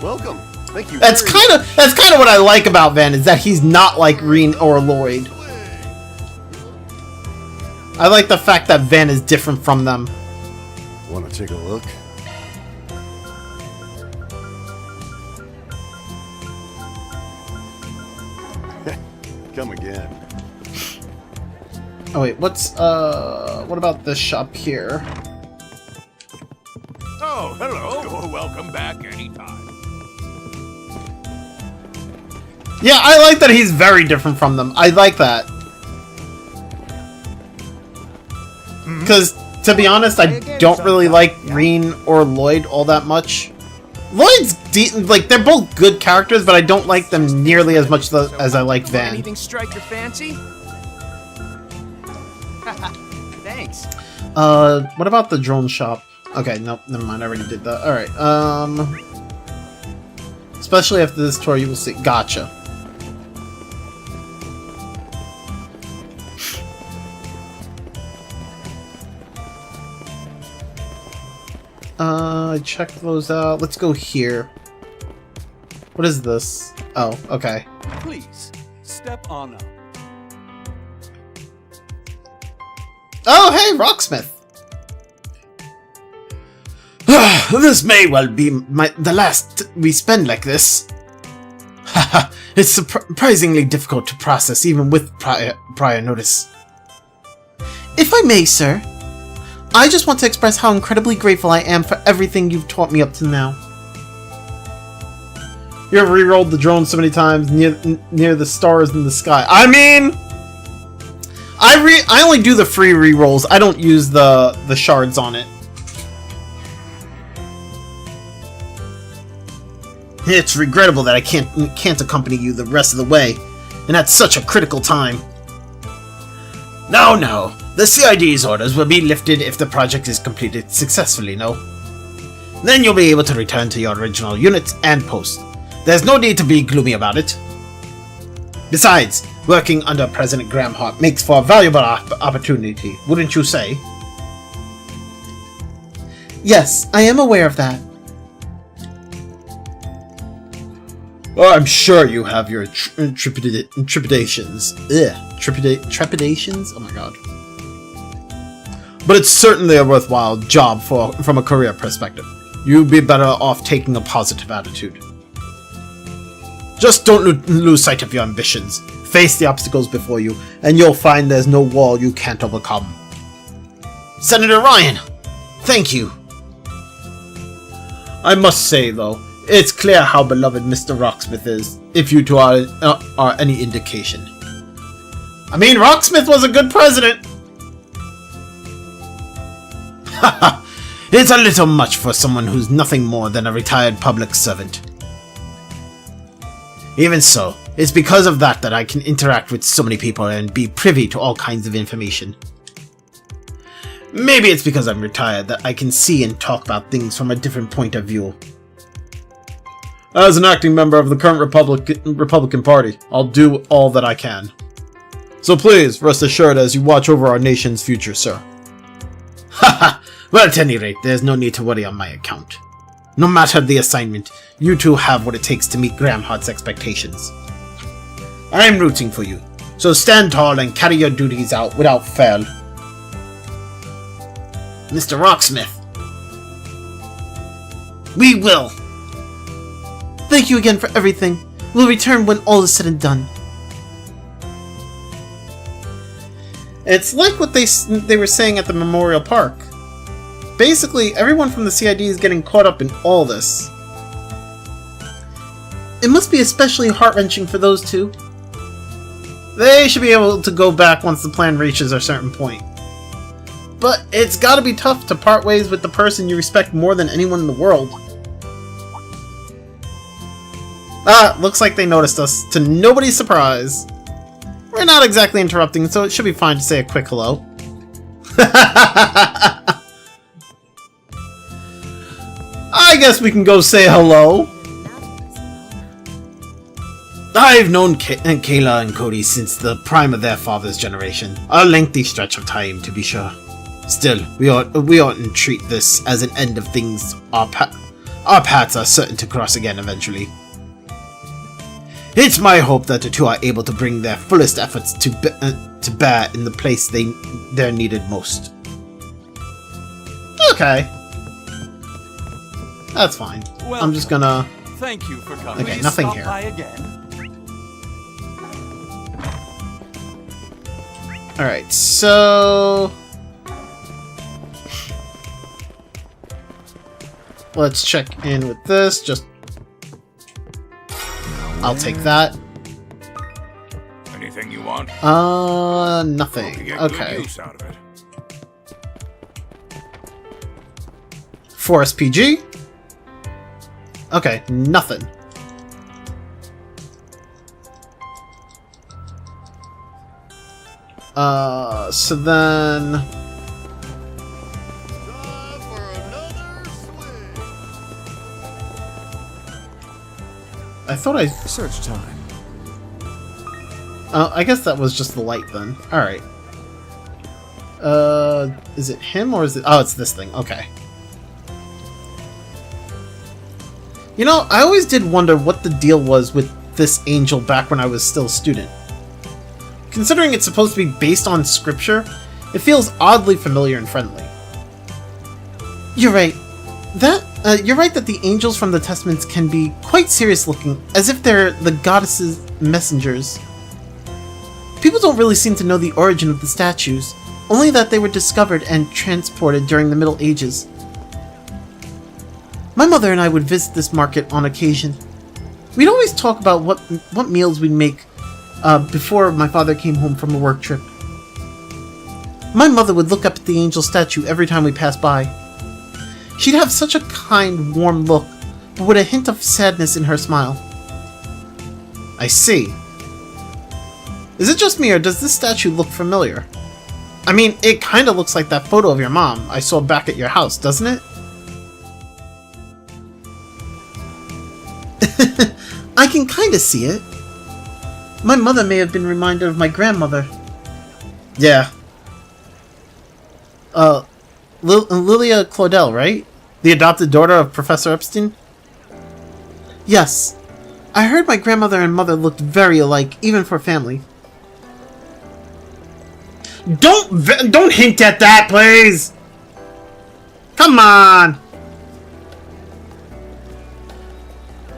Welcome. Thank you. That's kind of what I like about Van, is that he's not like Reen or Lloyd. I like the fact that Van is different from them. Want to take a look? Come again. Oh wait, what about this shop here? Oh, hello. You're welcome back anytime. Yeah, I like that he's very different from them. I like that. Because, to be honest, I don't really like Reen or Lloyd all that much. Lloyd's like, they're both good characters, but I don't like them nearly as much as I like Van. Anything strike your fancy? Thanks. What about the drone shop? Okay, nope, never mind, I already did that. Alright, especially after this tour, you will see. Gotcha. Check those out. Let's go here. What is this? Oh, okay. Please, step on up. Oh, hey, Rocksmith! This may well be the last we spend like this. Haha, it's surprisingly difficult to process even with prior notice. If I may, sir, I just want to express how incredibly grateful I am for everything you've taught me up to now. You ever re-rolled the drone so many times near the stars in the sky? I mean, I only do the free re-rolls. I don't use the shards on it. It's regrettable that I can't accompany you the rest of the way, and at such a critical time. No. The CID's orders will be lifted if the project is completed successfully, no? Then you'll be able to return to your original unit and post. There's no need to be gloomy about it. Besides, working under President Graham Hart makes for a valuable opportunity, wouldn't you say? Yes, I am aware of that. Oh, I'm sure you have your trepidations. Trepidations? Oh my god. But it's certainly a worthwhile job from a career perspective. You'd be better off taking a positive attitude. Just don't lose sight of your ambitions. Face the obstacles before you, and you'll find there's no wall you can't overcome. Senator Ryan, thank you. I must say, though, it's clear how beloved Mr. Rocksmith is, if you two are any indication. I mean, Rocksmith was a good president. Haha, it's a little much for someone who's nothing more than a retired public servant. Even so, it's because of that I can interact with so many people and be privy to all kinds of information. Maybe it's because I'm retired that I can see and talk about things from a different point of view. As an acting member of the current Republican Party, I'll do all that I can. So please, rest assured as you watch over our nation's future, sir. Haha, well at any rate, there's no need to worry on my account. No matter the assignment, you two have what it takes to meet Graham Hart's expectations. I'm rooting for you, so stand tall and carry your duties out without fail. Mr. Rocksmith. We will. Thank you again for everything. We'll return when all is said and done. It's like what they were saying at the Memorial Park. Basically, everyone from the CID is getting caught up in all this. It must be especially heart-wrenching for those two. They should be able to go back once the plan reaches a certain point. But it's gotta be tough to part ways with the person you respect more than anyone in the world. Ah, looks like they noticed us, to nobody's surprise. We're not exactly interrupting, so it should be fine to say a quick hello. I guess we can go say hello. I've known Kayla and Cody since the prime of their father's generation. A lengthy stretch of time, to be sure. Still, we oughtn't treat this as an end of things. Our paths are certain to cross again eventually. It's my hope that the two are able to bring their fullest efforts to bear in the place they're needed most. Okay. That's fine. I'm just gonna... Thank you for coming. Okay, nothing here. Alright, so... let's check in with this, just... I'll take that. Anything you want? Nothing. Okay. 4 SPG? Okay, nothing. So then... I thought I... Search time. I guess that was just the light then. Alright. Is it him or is it... oh, it's this thing. Okay. You know, I always did wonder what the deal was with this angel back when I was still a student. Considering it's supposed to be based on scripture, it feels oddly familiar and friendly. You're right. You're right that the angels from the Testaments can be quite serious looking, as if they're the goddess's messengers. People don't really seem to know the origin of the statues, only that they were discovered and transported during the Middle Ages. My mother and I would visit this market on occasion. We'd always talk about what meals we'd make before my father came home from a work trip. My mother would look up at the angel statue every time we passed by. She'd have such a kind, warm look, but with a hint of sadness in her smile. I see. Is it just me, or does this statue look familiar? I mean, it kinda looks like that photo of your mom I saw back at your house, doesn't it? I can kinda see it. My mother may have been reminded of my grandmother. Yeah. Lilia Claudel, right? The adopted daughter of Professor Epstein? Yes. I heard my grandmother and mother looked very alike, even for family. Don't hint at that, please! Come on!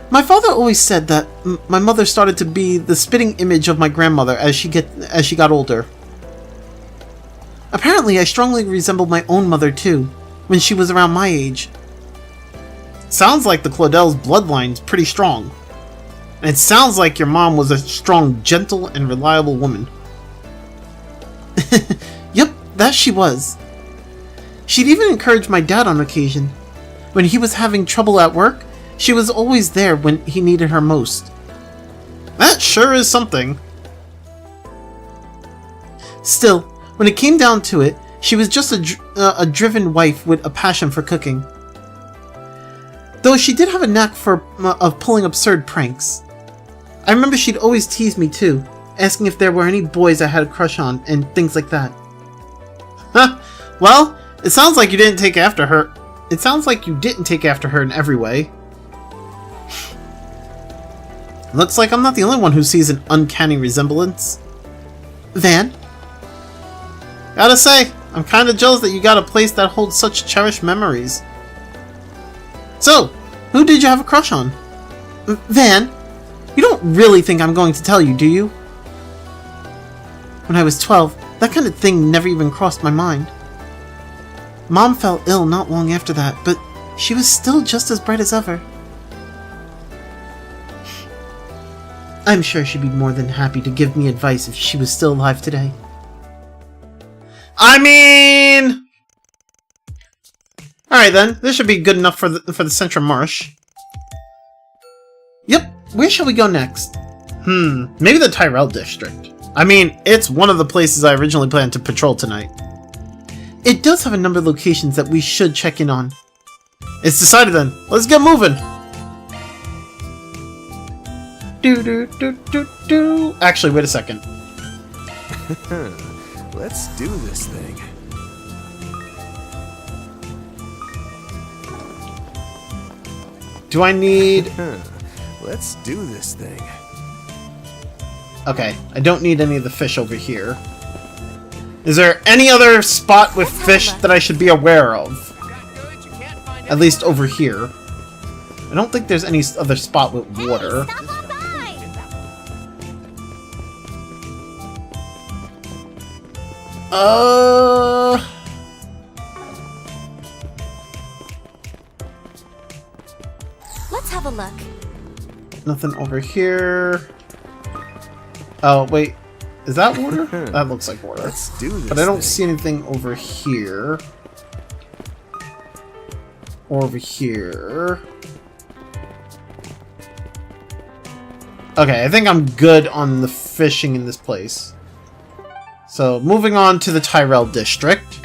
My father always said that my mother started to be the spitting image of my grandmother as she got older. Apparently, I strongly resembled my own mother too, when she was around my age. Sounds like the Claudel's bloodline's pretty strong. And it sounds like your mom was a strong, gentle, and reliable woman. Yep, that she was. She'd even encourage my dad on occasion. When he was having trouble at work, she was always there when he needed her most. That sure is something. Still, when it came down to it, she was just a driven wife with a passion for cooking. Though she did have a knack of pulling absurd pranks. I remember she'd always tease me too, asking if there were any boys I had a crush on and things like that. Huh, well, it sounds like you didn't take after her. It sounds like you didn't take after her in every way. Looks like I'm not the only one who sees an uncanny resemblance. Van? Gotta say, I'm kinda jealous that you got a place that holds such cherished memories. So, who did you have a crush on? Van, you don't really think I'm going to tell you, do you? When I was 12, that kind of thing never even crossed my mind. Mom fell ill not long after that, but she was still just as bright as ever. I'm sure she'd be more than happy to give me advice if she was still alive today. I mean... Alright then, this should be good enough for the Central Marsh. Yep, where shall we go next? Maybe the Tyrell District. I mean, it's one of the places I originally planned to patrol tonight. It does have a number of locations that we should check in on. It's decided then. Let's get moving. Do. Actually, wait a second. Let's do this thing. Do I need... Let's do this thing. Okay, I don't need any of the fish over here. Is there any other spot with fish that I should be aware of? At least over here. I don't think there's any other spot with water. Let's have a look. Nothing over here. Oh, wait. Is that water? That looks like water. Let's do this. But I don't see anything over here. Or over here. Okay, I think I'm good on the fishing in this place. So, moving on to the Tyrell District.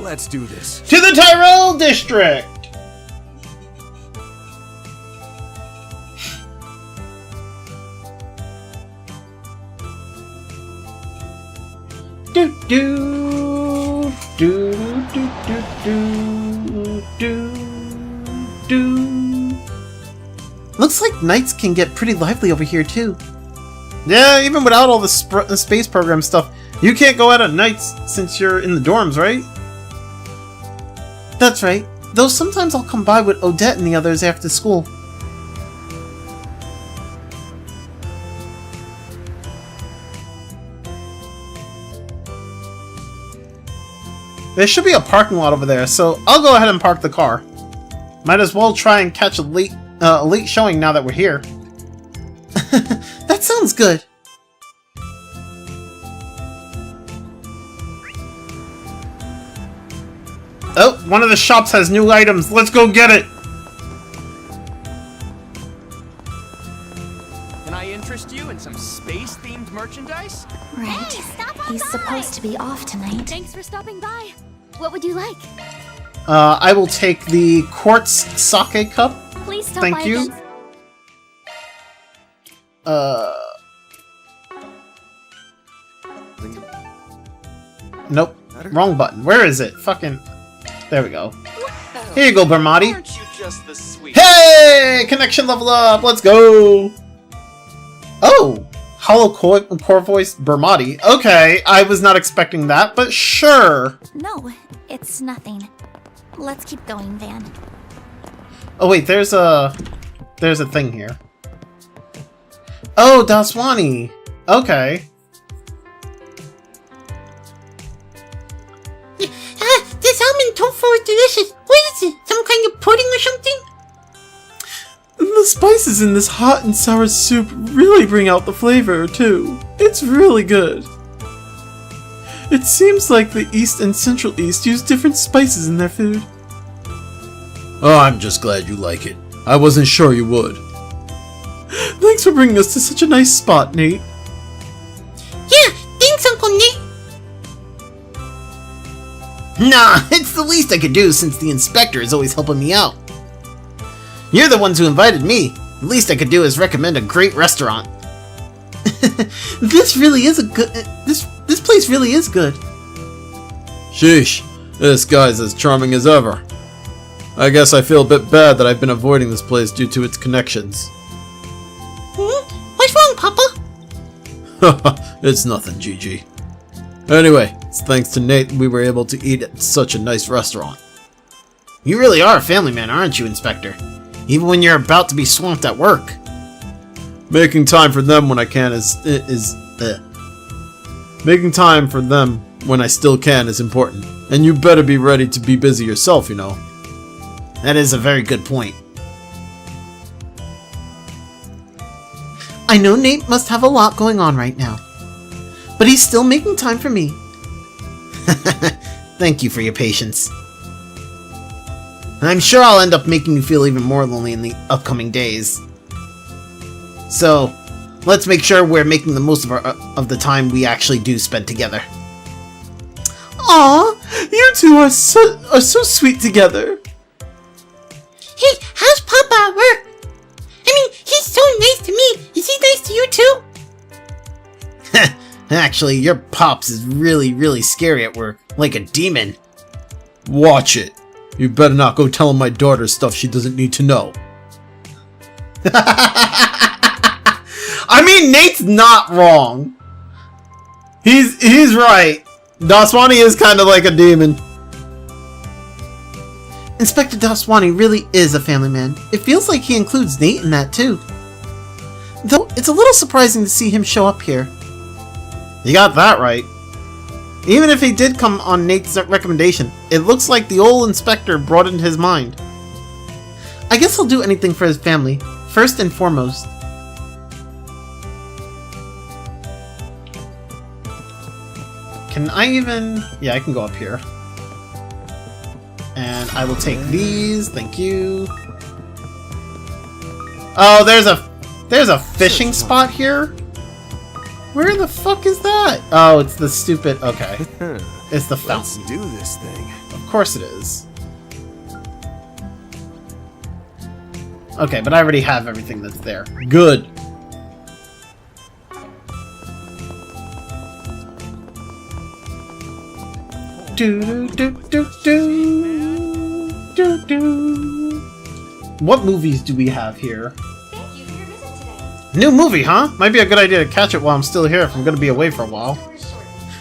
Let's do this. To the Tyrell District! Looks like nights can get pretty lively over here too. Yeah, even without all the space program stuff, you can't go out at nights since you're in the dorms, right? That's right. Though sometimes I'll come by with Odette and the others after school. There should be a parking lot over there, so I'll go ahead and park the car. Might as well try and catch a late showing now that we're here. That sounds good. Oh, one of the shops has new items. Let's go get it. Can I interest you in some space-themed merchandise? Right. Hey, He's supposed to be off tonight. Thanks for stopping by. What would you like? I will take the quartz sake cup. Please stop Thank by you. again. Nope. Wrong button. Where is it? Fucking... There we go. Here you go, Bermati. Aren't you just the sweet? Hey! Connection level up! Let's go! Oh! Hollow core voice Bermati. Okay, I was not expecting that, but sure! No, it's nothing. Let's keep going, Van. Oh wait, there's a thing here. Oh, Daswani! Okay. This almond tofu is delicious. What is it? Some kind of pudding or something? The spices in this hot and sour soup really bring out the flavor, too. It's really good. It seems like the East and Central East use different spices in their food. Oh, I'm just glad you like it. I wasn't sure you would. Thanks for bringing us to such a nice spot, Nate. Yeah, thanks, Uncle Nate. Nah, it's the least I could do since the inspector is always helping me out. You're the ones who invited me. The least I could do is recommend a great restaurant. This really is a good... This place really is good. Sheesh, this guy's as charming as ever. I guess I feel a bit bad that I've been avoiding this place due to its connections. What's wrong, Papa? It's nothing, Gigi. Anyway, it's thanks to Nate we were able to eat at such a nice restaurant. You really are a family man, aren't you, Inspector? Even when you're about to be swamped at work. Making time for them when I can Making time for them when I still can is important. And you better be ready to be busy yourself, you know. That is a very good point. I know Nate must have a lot going on right now, but he's still making time for me. Thank you for your patience. I'm sure I'll end up making you feel even more lonely in the upcoming days. So, let's make sure we're making the most of the time we actually do spend together. Aw, you two are so sweet together. Actually, your pops is really scary at work. Like a demon. Watch it. You better not go telling my daughter stuff she doesn't need to know. I mean, Nate's not wrong. He's right. Daswani is kind of like a demon. Inspector Daswani really is a family man. It feels like he includes Nate in that too. Though it's a little surprising to see him show up here. You got that right. Even if he did come on Nate's recommendation, it looks like the old inspector brought it in his mind. I guess he'll do anything for his family, first and foremost. Can I even... Yeah, I can go up here. And I will take these, thank you. Oh, there's a fishing spot here? Where the fuck is that? Oh, it's the stupid... Okay. It's the fountain. Let's do this thing. Of course it is. Okay, but I already have everything that's there. Good. What movies do we have here? New movie, huh? Might be a good idea to catch it while I'm still here if I'm gonna be away for a while.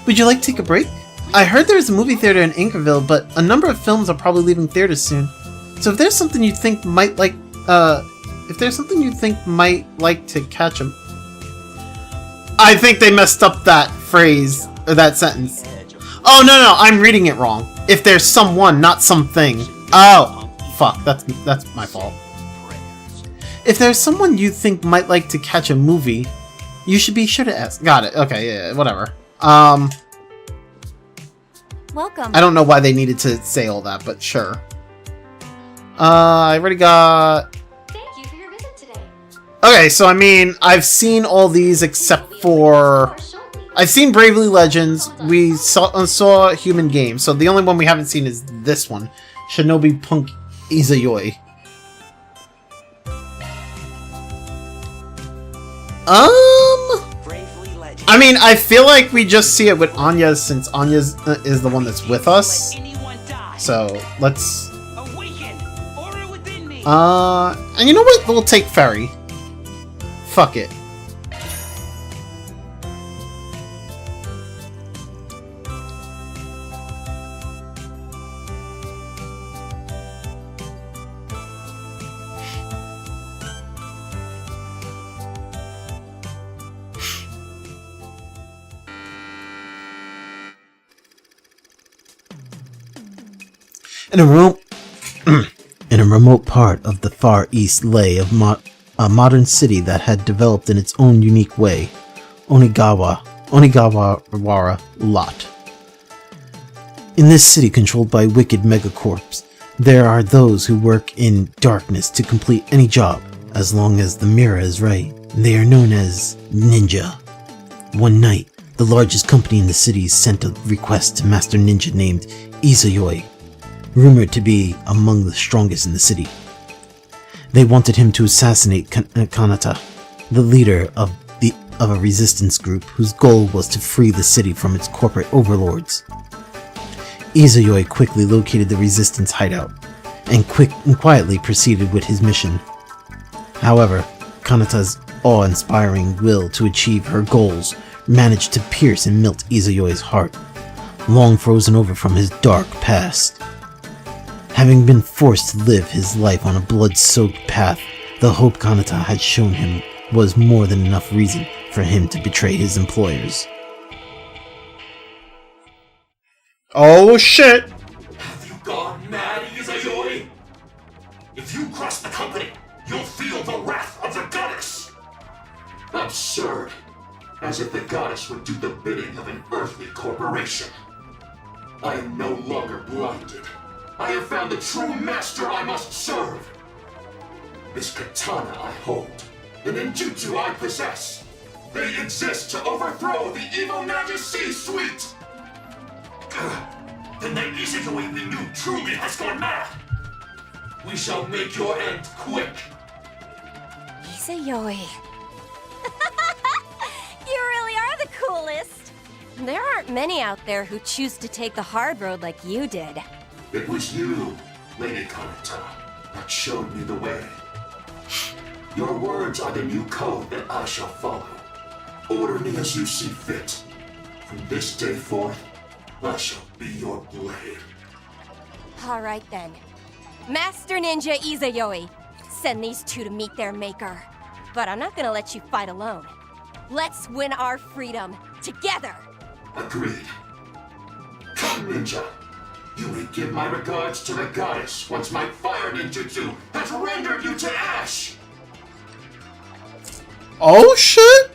Would you like to take a break? I heard there's a movie theater in Anchorville, but a number of films are probably leaving theaters soon. So if there's something you think might like, to catch them. I think they messed up that phrase, or that sentence. Oh, no, I'm reading it wrong. If there's someone, not something. Oh, fuck, that's my fault. If there's someone you think might like to catch a movie, you should be sure to ask. Got it, okay, yeah, whatever. Welcome. I don't know why they needed to say all that, but sure. I already got... Thank you for your visit today. Okay, so I mean, I've seen all these except for... I've seen Bravely Legends, we saw Human Game, so the only one we haven't seen is this one. Shinobi Punk Izayoi. I mean, I feel like we just see it with Anya since Anya is the one that's with us. So, let's... and you know what? We'll take Ferry. Fuck it. In a remote part of the Far East lay a modern city that had developed in its own unique way, Onigawara Lot. In this city controlled by wicked megacorps, there are those who work in darkness to complete any job, as long as the mirror is right. They are known as Ninja. One night, the largest company in the city sent a request to Master Ninja named Izayoi, rumored to be among the strongest in the city. They wanted him to assassinate Kanata, the leader of a resistance group whose goal was to free the city from its corporate overlords. Izayoi quickly located the resistance hideout, and quietly proceeded with his mission. However, Kanata's awe-inspiring will to achieve her goals managed to pierce and melt Izayoi's heart, long frozen over from his dark past. Having been forced to live his life on a blood-soaked path, the hope Kanata had shown him was more than enough reason for him to betray his employers. Oh shit! Have you gone mad, Izayoi? If you cross the company, you'll feel the wrath of the goddess! Absurd. As if the goddess would do the bidding of an earthly corporation. I am no longer blinded. I have found the true master I must serve. This katana I hold, the ninjutsu I possess, they exist to overthrow the evil magus C-suite! The night Izayoi we knew truly has gone mad! We shall make your end quick! Izayoi. You really are the coolest! There aren't many out there who choose to take the hard road like you did. It was you, Lady Kanata, that showed me the way. Your words are the new code that I shall follow. Order me as you see fit. From this day forth, I shall be your blade. Alright then. Master Ninja Izayoi, send these two to meet their maker. But I'm not gonna let you fight alone. Let's win our freedom, together! Agreed. Come, Ninja. You may give my regards to the goddess once my fire ninjutsu has rendered you to ash! Oh shit!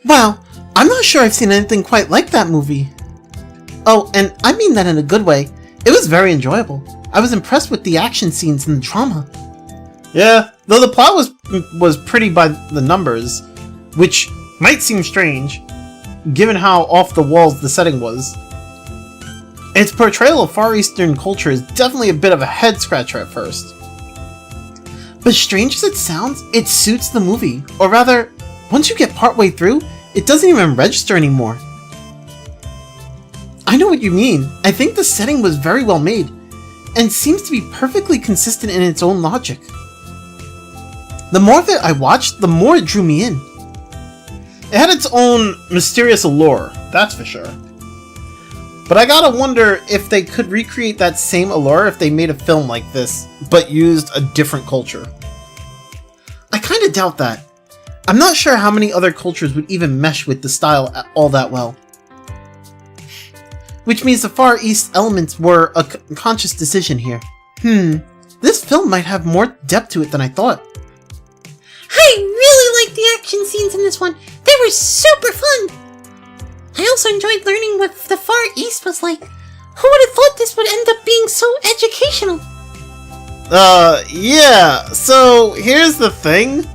Wow, I'm not sure I've seen anything quite like that movie. Oh, and I mean that in a good way. It was very enjoyable. I was impressed with the action scenes and the drama. Yeah, though the plot was pretty by the numbers, which might seem strange, given how off the walls the setting was. Its portrayal of Far Eastern culture is definitely a bit of a head-scratcher at first. But strange as it sounds, it suits the movie, or rather, once you get partway through, it doesn't even register anymore. I know what you mean. I think the setting was very well made, and seems to be perfectly consistent in its own logic. The more of it I watched, the more it drew me in. It had its own mysterious allure, that's for sure. But I gotta wonder if they could recreate that same allure if they made a film like this, but used a different culture. I kinda doubt that. I'm not sure how many other cultures would even mesh with the style all that well. Which means the Far East elements were a conscious decision here. This film might have more depth to it than I thought. I really liked the action scenes in this one. They were super fun. I also enjoyed learning what the Far East was like. Who would have thought this would end up being so educational? Yeah, so here's the thing.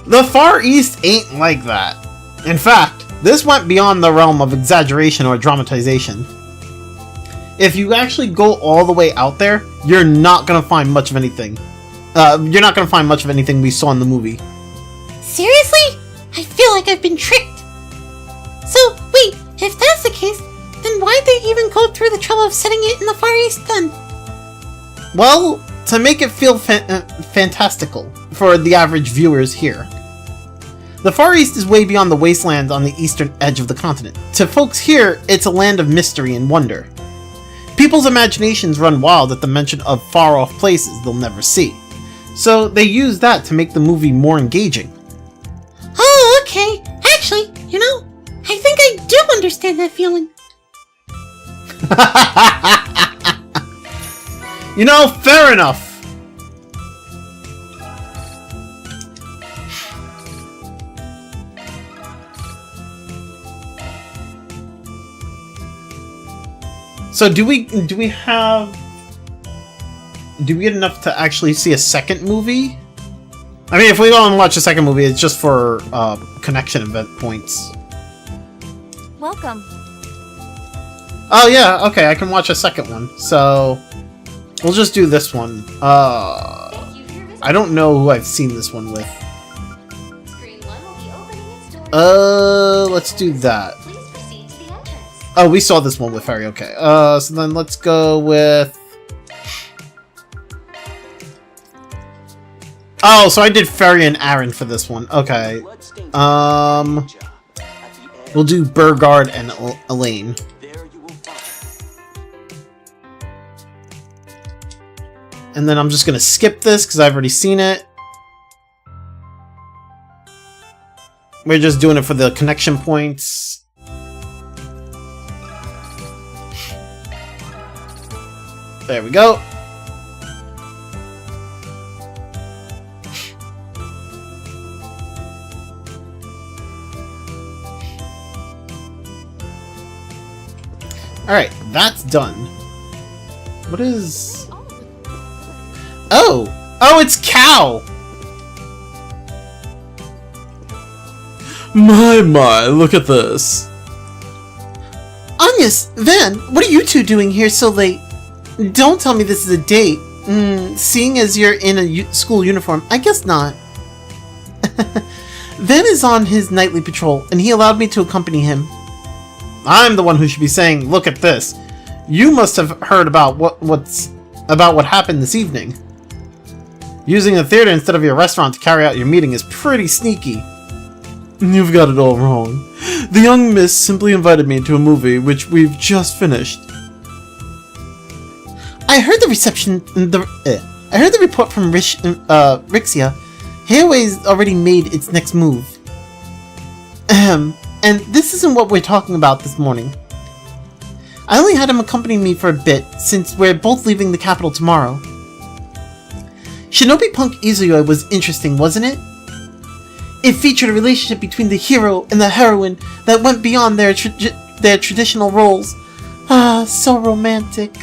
The Far East ain't like that. In fact, this went beyond the realm of exaggeration or dramatization. If you actually go all the way out there, you're not gonna find much of anything. You're not gonna find much of anything we saw in the movie. Seriously? I feel like I've been tricked. So, wait, if that's the case, then why'd they even go through the trouble of setting it in the Far East then? Well, to make it feel fantastical for the average viewers here. The Far East is way beyond the wasteland on the eastern edge of the continent. To folks here, it's a land of mystery and wonder. People's imaginations run wild at the mention of far-off places they'll never see. So they use that to make the movie more engaging. Oh, okay. Actually, you know, I think I do understand that feeling. You know, fair enough. So do we get enough to actually see a second movie? I mean, if we go and watch a second movie, it's just for connection event points. Welcome. Oh yeah, okay, I can watch a second one. So we'll just do this one. I don't know who I've seen this one with. Let's do that. Oh, we saw this one with Ferry, okay. So then let's go with... Oh, so I did Ferry and Aaron for this one. Okay. We'll do Burgard and Elaine. And then I'm just gonna skip this because I've already seen it. We're just doing it for the connection points. There we go. Alright, that's done. What is... Oh! Oh, it's Cow! My, look at this. Agnes, Van, what are you two doing here so late? Don't tell me this is a date. Seeing as you're in a school uniform, I guess not. Van is on his nightly patrol, and he allowed me to accompany him. I'm the one who should be saying, look at this. You must have heard about what happened this evening. Using a theater instead of your restaurant to carry out your meeting is pretty sneaky. You've got it all wrong. The young miss simply invited me to a movie which we've just finished. I heard I heard the report from Rixia. Hayway's already made its next move. And this isn't what we're talking about this morning. I only had him accompany me for a bit, since we're both leaving the capital tomorrow. Shinobi Punk Izuyoi was interesting, wasn't it? It featured a relationship between the hero and the heroine that went beyond their traditional roles. Ah, so romantic.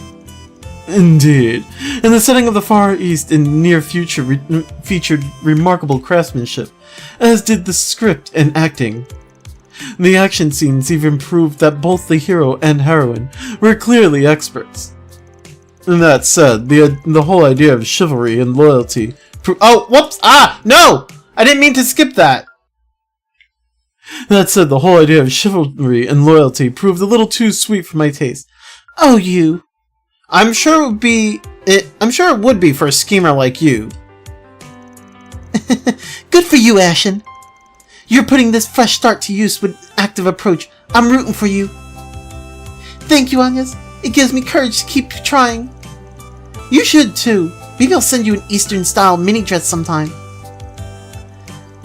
Indeed. And the setting of the Far East in near future featured remarkable craftsmanship, as did the script and acting. The action scenes even proved that both the hero and heroine were clearly experts. And that said, the whole idea of chivalry and loyalty... Oh, whoops! Ah! No! I didn't mean to skip that! That said, the whole idea of chivalry and loyalty proved a little too sweet for my taste. Oh, you... I'm sure it would be for a schemer like you. Good for you, Ashen. You're putting this fresh start to use with an active approach. I'm rooting for you. Thank you, Agnes. It gives me courage to keep trying. You should, too. Maybe I'll send you an Eastern-style mini-dress sometime.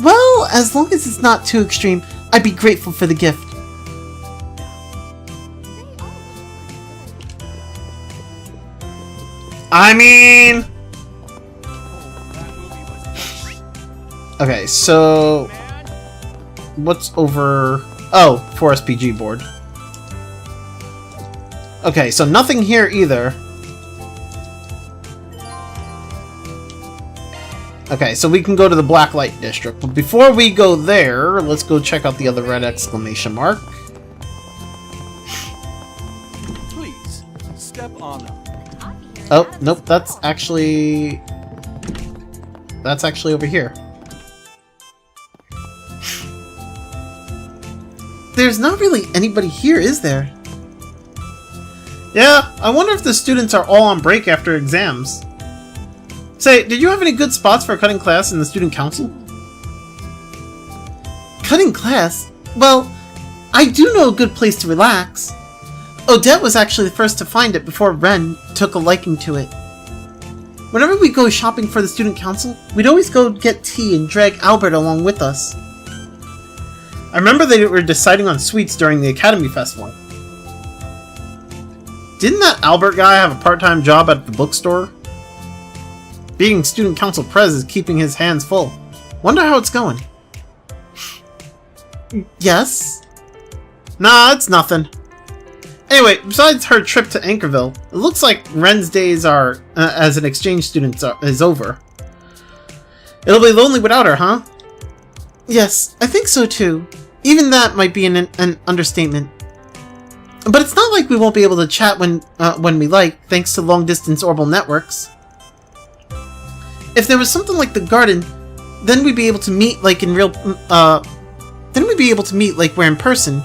Well, as long as it's not too extreme, I'd be grateful for the gift. I mean... Okay, so... What's over... Oh, 4SPG board. Okay, so nothing here either. Okay, so we can go to the Blacklight District. But before we go there, let's go check out the other red exclamation mark. Please, step on up. Oh, nope, that's actually over here. There's not really anybody here, is there? Yeah, I wonder if the students are all on break after exams. Say, did you have any good spots for cutting class in the student council? Cutting class? Well, I do know a good place to relax. Odette was actually the first to find it before Ren took a liking to it. Whenever we go shopping for the student council, we'd always go get tea and drag Albert along with us. I remember they were deciding on sweets during the Academy Festival. Didn't that Albert guy have a part-time job at the bookstore? Being student council prez is keeping his hands full. Wonder how it's going. Yes? Nah, it's nothing. Anyway, besides her trip to Anchorville, it looks like Ren's days as an exchange student is over. It'll be lonely without her, huh? Yes, I think so too. Even that might be an understatement. But it's not like we won't be able to chat when we like, thanks to long-distance orbital networks. If there was something like the garden, then we'd be able to meet like in real. Then we'd be able to meet like we're in person.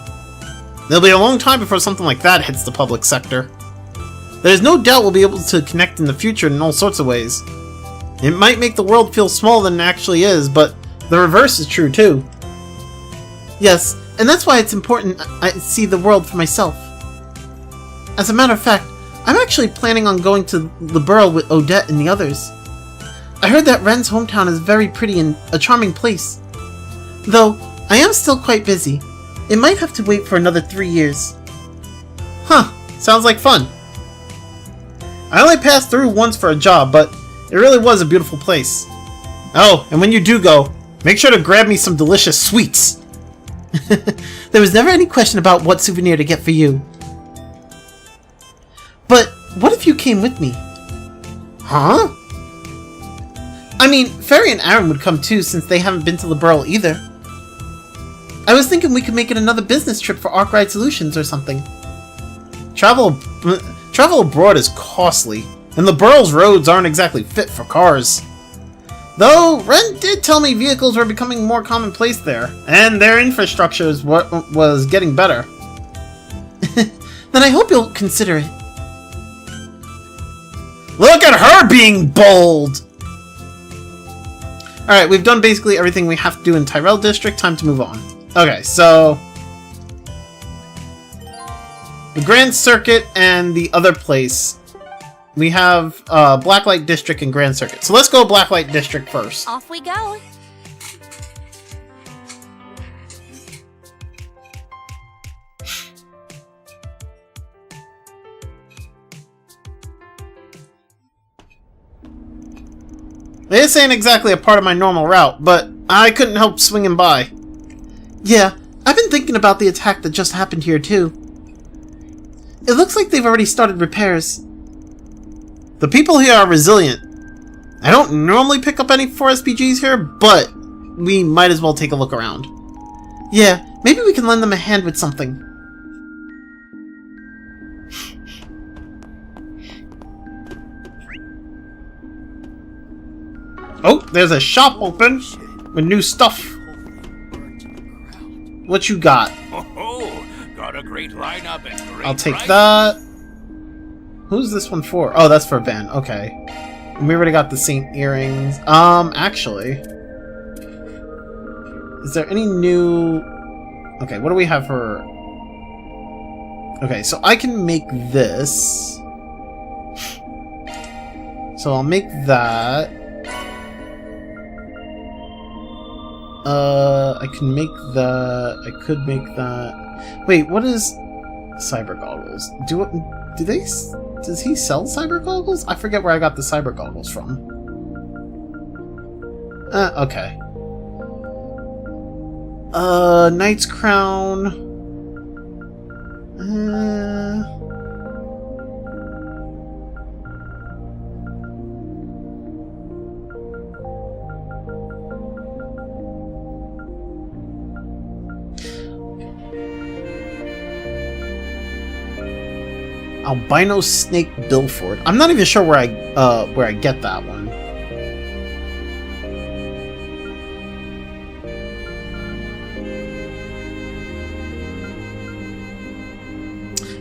There'll be a long time before something like that hits the public sector. There's no doubt we'll be able to connect in the future in all sorts of ways. It might make the world feel smaller than it actually is, but the reverse is true too. Yes, and that's why it's important I see the world for myself. As a matter of fact, I'm actually planning on going to the borough with Odette and the others. I heard that Ren's hometown is very pretty and a charming place. Though, I am still quite busy. It might have to wait for another 3 years. Huh, sounds like fun. I only passed through once for a job, but it really was a beautiful place. Oh, and when you do go, make sure to grab me some delicious sweets. There was never any question about what souvenir to get for you. But what if you came with me? Huh? I mean, Ferry and Aaron would come too, since they haven't been to the borough either. I was thinking we could make it another business trip for Arkwright Solutions or something. Travel abroad is costly, and the borough's roads aren't exactly fit for cars. Though, Ren did tell me vehicles were becoming more commonplace there, and their infrastructure was getting better. Then I hope you'll consider it. Look at her being bold! Alright, we've done basically everything we have to do in Tyrell District. Time to move on. Okay, so... the Grand Circuit and the other place. We have Blacklight District and Grand Circuit. So let's go Blacklight District first. Off we go. This ain't exactly a part of my normal route, but I couldn't help swinging by. Yeah, I've been thinking about the attack that just happened here too. It looks like they've already started repairs. The people here are resilient. I don't normally pick up any 4 SPGs here, but we might as well take a look around. Yeah, maybe we can lend them a hand with something. Oh, there's a shop open with new stuff. What you got? Oh, got a great lineup and great I'll take price. that. Who's this one for? Oh, that's for Van. Okay. We already got the Saint earrings. Actually, is there any new? Okay, what do we have for? Okay, so I can make this. So I'll make that. I can make that. I could make that. Wait, what is cyber goggles? Does he sell cyber goggles? I forget where I got the cyber goggles from. Okay. Knight's Crown. Albino Snake Billford. I'm not even sure where I get that one.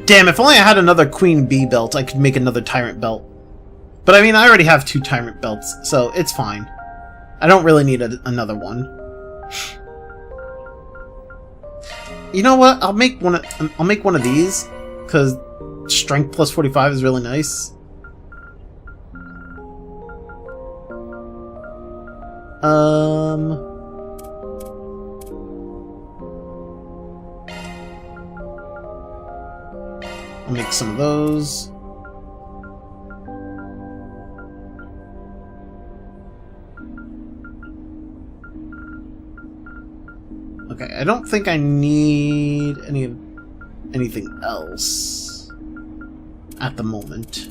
Damn, if only I had another Queen Bee belt, I could make another Tyrant belt. But I mean, I already have 2 Tyrant belts, so it's fine. I don't really need another one. You know what? I'll make one of these, because Strength plus 45 is really nice. I'll make some of those. Okay, I don't think I need anything else at the moment.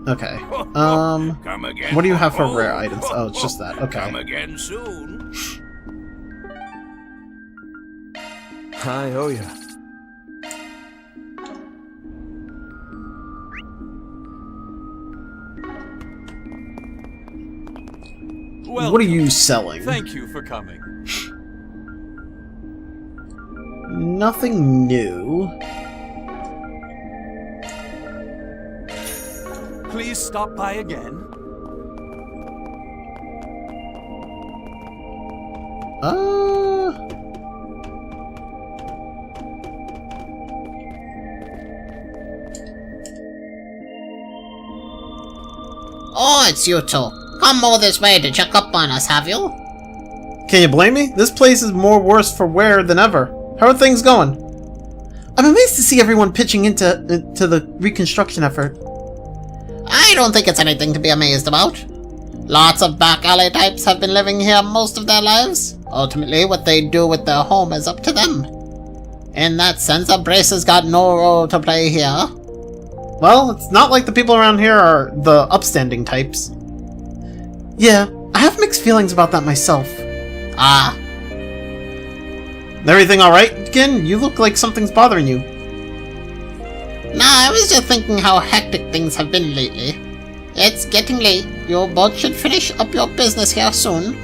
Okay. What do you have for rare items? Oh, it's just that. Okay. Come again soon. I owe ya. What are you selling? Thank you for coming. Nothing new. Please stop by again. Oh, it's you two. Come all this way to check up on us, have you? Can you blame me? This place is more worse for wear than ever. How are things going? I'm amazed to see everyone pitching into the reconstruction effort. I don't think it's anything to be amazed about. Lots of back alley types have been living here most of their lives. Ultimately, what they do with their home is up to them. In that sense, a brace has got no role to play here. Well, it's not like the people around here are the upstanding types. Yeah, I have mixed feelings about that myself. Ah. Everything alright, Gin? You look like something's bothering you. Nah, I was just thinking how hectic things have been lately. It's getting late. You both should finish up your business here soon.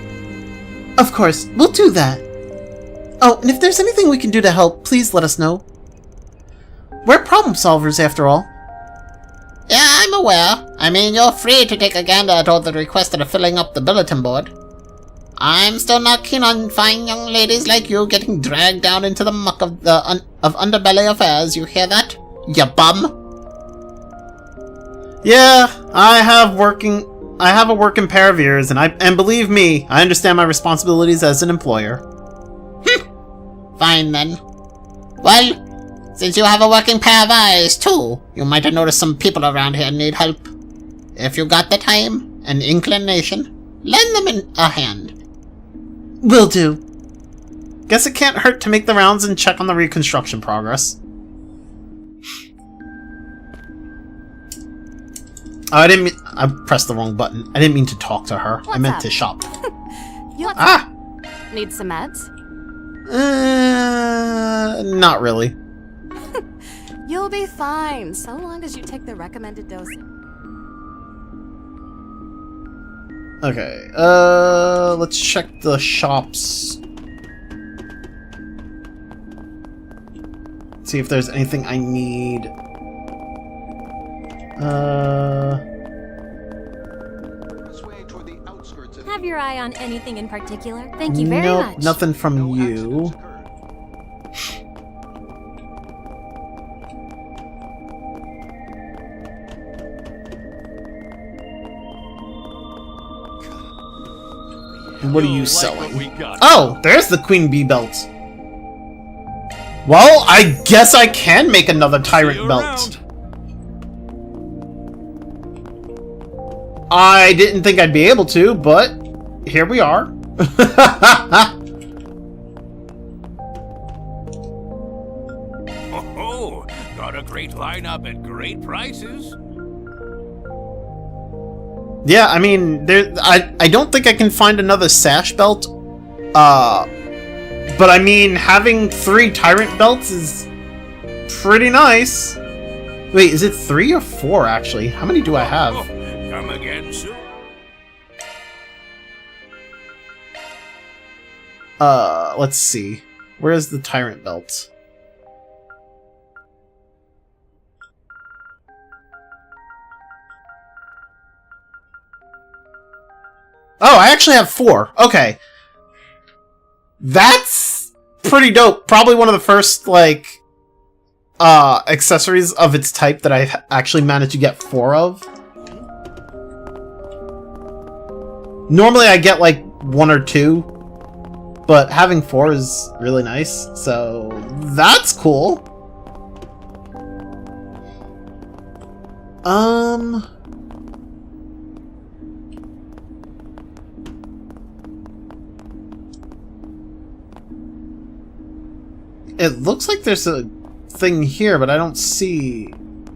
Of course, we'll do that. Oh, and if there's anything we can do to help, please let us know. We're problem solvers, after all. Yeah, I'm aware. I mean, you're free to take a gander at all the requests that are filling up the bulletin board. I'm still not keen on fine young ladies like you getting dragged down into the muck of the underbelly affairs. You hear that? You bum. Yeah, I have a working pair of ears, and believe me, I understand my responsibilities as an employer. Fine then. Well, since you have a working pair of eyes too, you might have noticed some people around here need help. If you got the time and inclination, lend them a hand. Will do. Guess it can't hurt to make the rounds and check on the reconstruction progress. Oh, I pressed the wrong button. I didn't mean to talk to her. I meant to shop. Need some meds? Not really. You'll be fine, so long as you take the recommended dose. Okay, let's check the shops. See if there's anything I need. Have your eye on anything in particular? Thank you very much. Nothing from you. What are you selling? Oh, there's the Queen Bee belt. Well, I guess I can make another Tyrant belt. I didn't think I'd be able to, but here we are. Oh, got a great lineup at great prices. Yeah, I mean, I don't think I can find another sash belt. But I mean, having 3 Tyrant belts is pretty nice. Wait, is it 3 or 4 actually? How many do I have? Come again soon. Let's see. Where's the Tyrant belt? Oh, I actually have 4. Okay. That's pretty dope. Probably one of the first, like, accessories of its type that I actually managed to get 4 of. Normally I get, like, 1 or 2. But having 4 is really nice. So, that's cool. It looks like there's a thing here, but I don't see...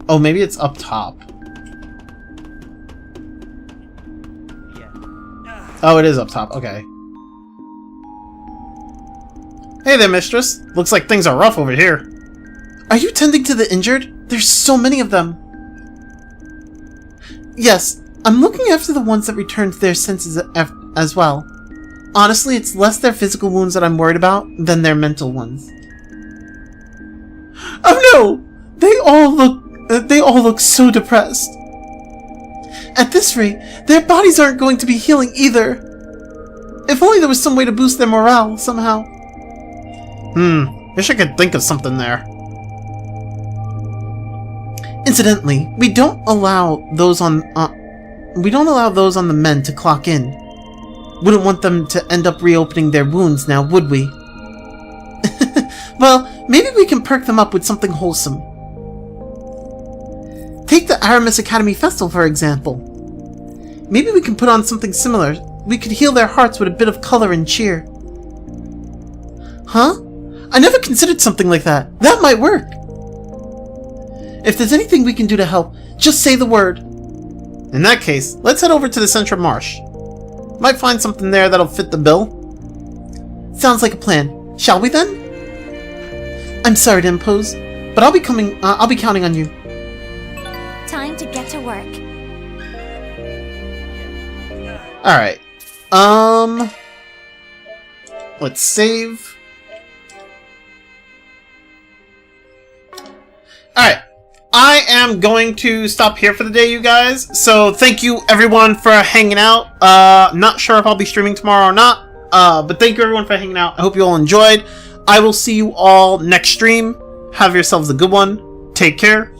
Oh, maybe it's up top. Oh, it is up top. Okay. Hey there, mistress. Looks like things are rough over here. Are you tending to the injured? There's so many of them. Yes, I'm looking after the ones that returned to their senses as well. Honestly, it's less their physical wounds that I'm worried about than their mental ones. Oh no! They all look so depressed. At this rate, their bodies aren't going to be healing either. If only there was some way to boost their morale somehow. Wish I could think of something there. Incidentally, we don't allow those on the men to clock in. Wouldn't want them to end up reopening their wounds now, would we? Well, maybe we can perk them up with something wholesome. Take the Aramis Academy Festival, for example. Maybe we can put on something similar. We could heal their hearts with a bit of color and cheer. Huh? I never considered something like that. That might work. If there's anything we can do to help, just say the word. In that case, let's head over to the Central Marsh. Might find something there that'll fit the bill. Sounds like a plan. Shall we then? I'm sorry to impose, but I'll be counting on you. Time to get to work. Alright. Let's save. Alright. I am going to stop here for the day, you guys. So thank you everyone for hanging out. Not sure if I'll be streaming tomorrow or not. But thank you everyone for hanging out. I hope you all enjoyed. I will see you all next stream. Have yourselves a good one. Take care.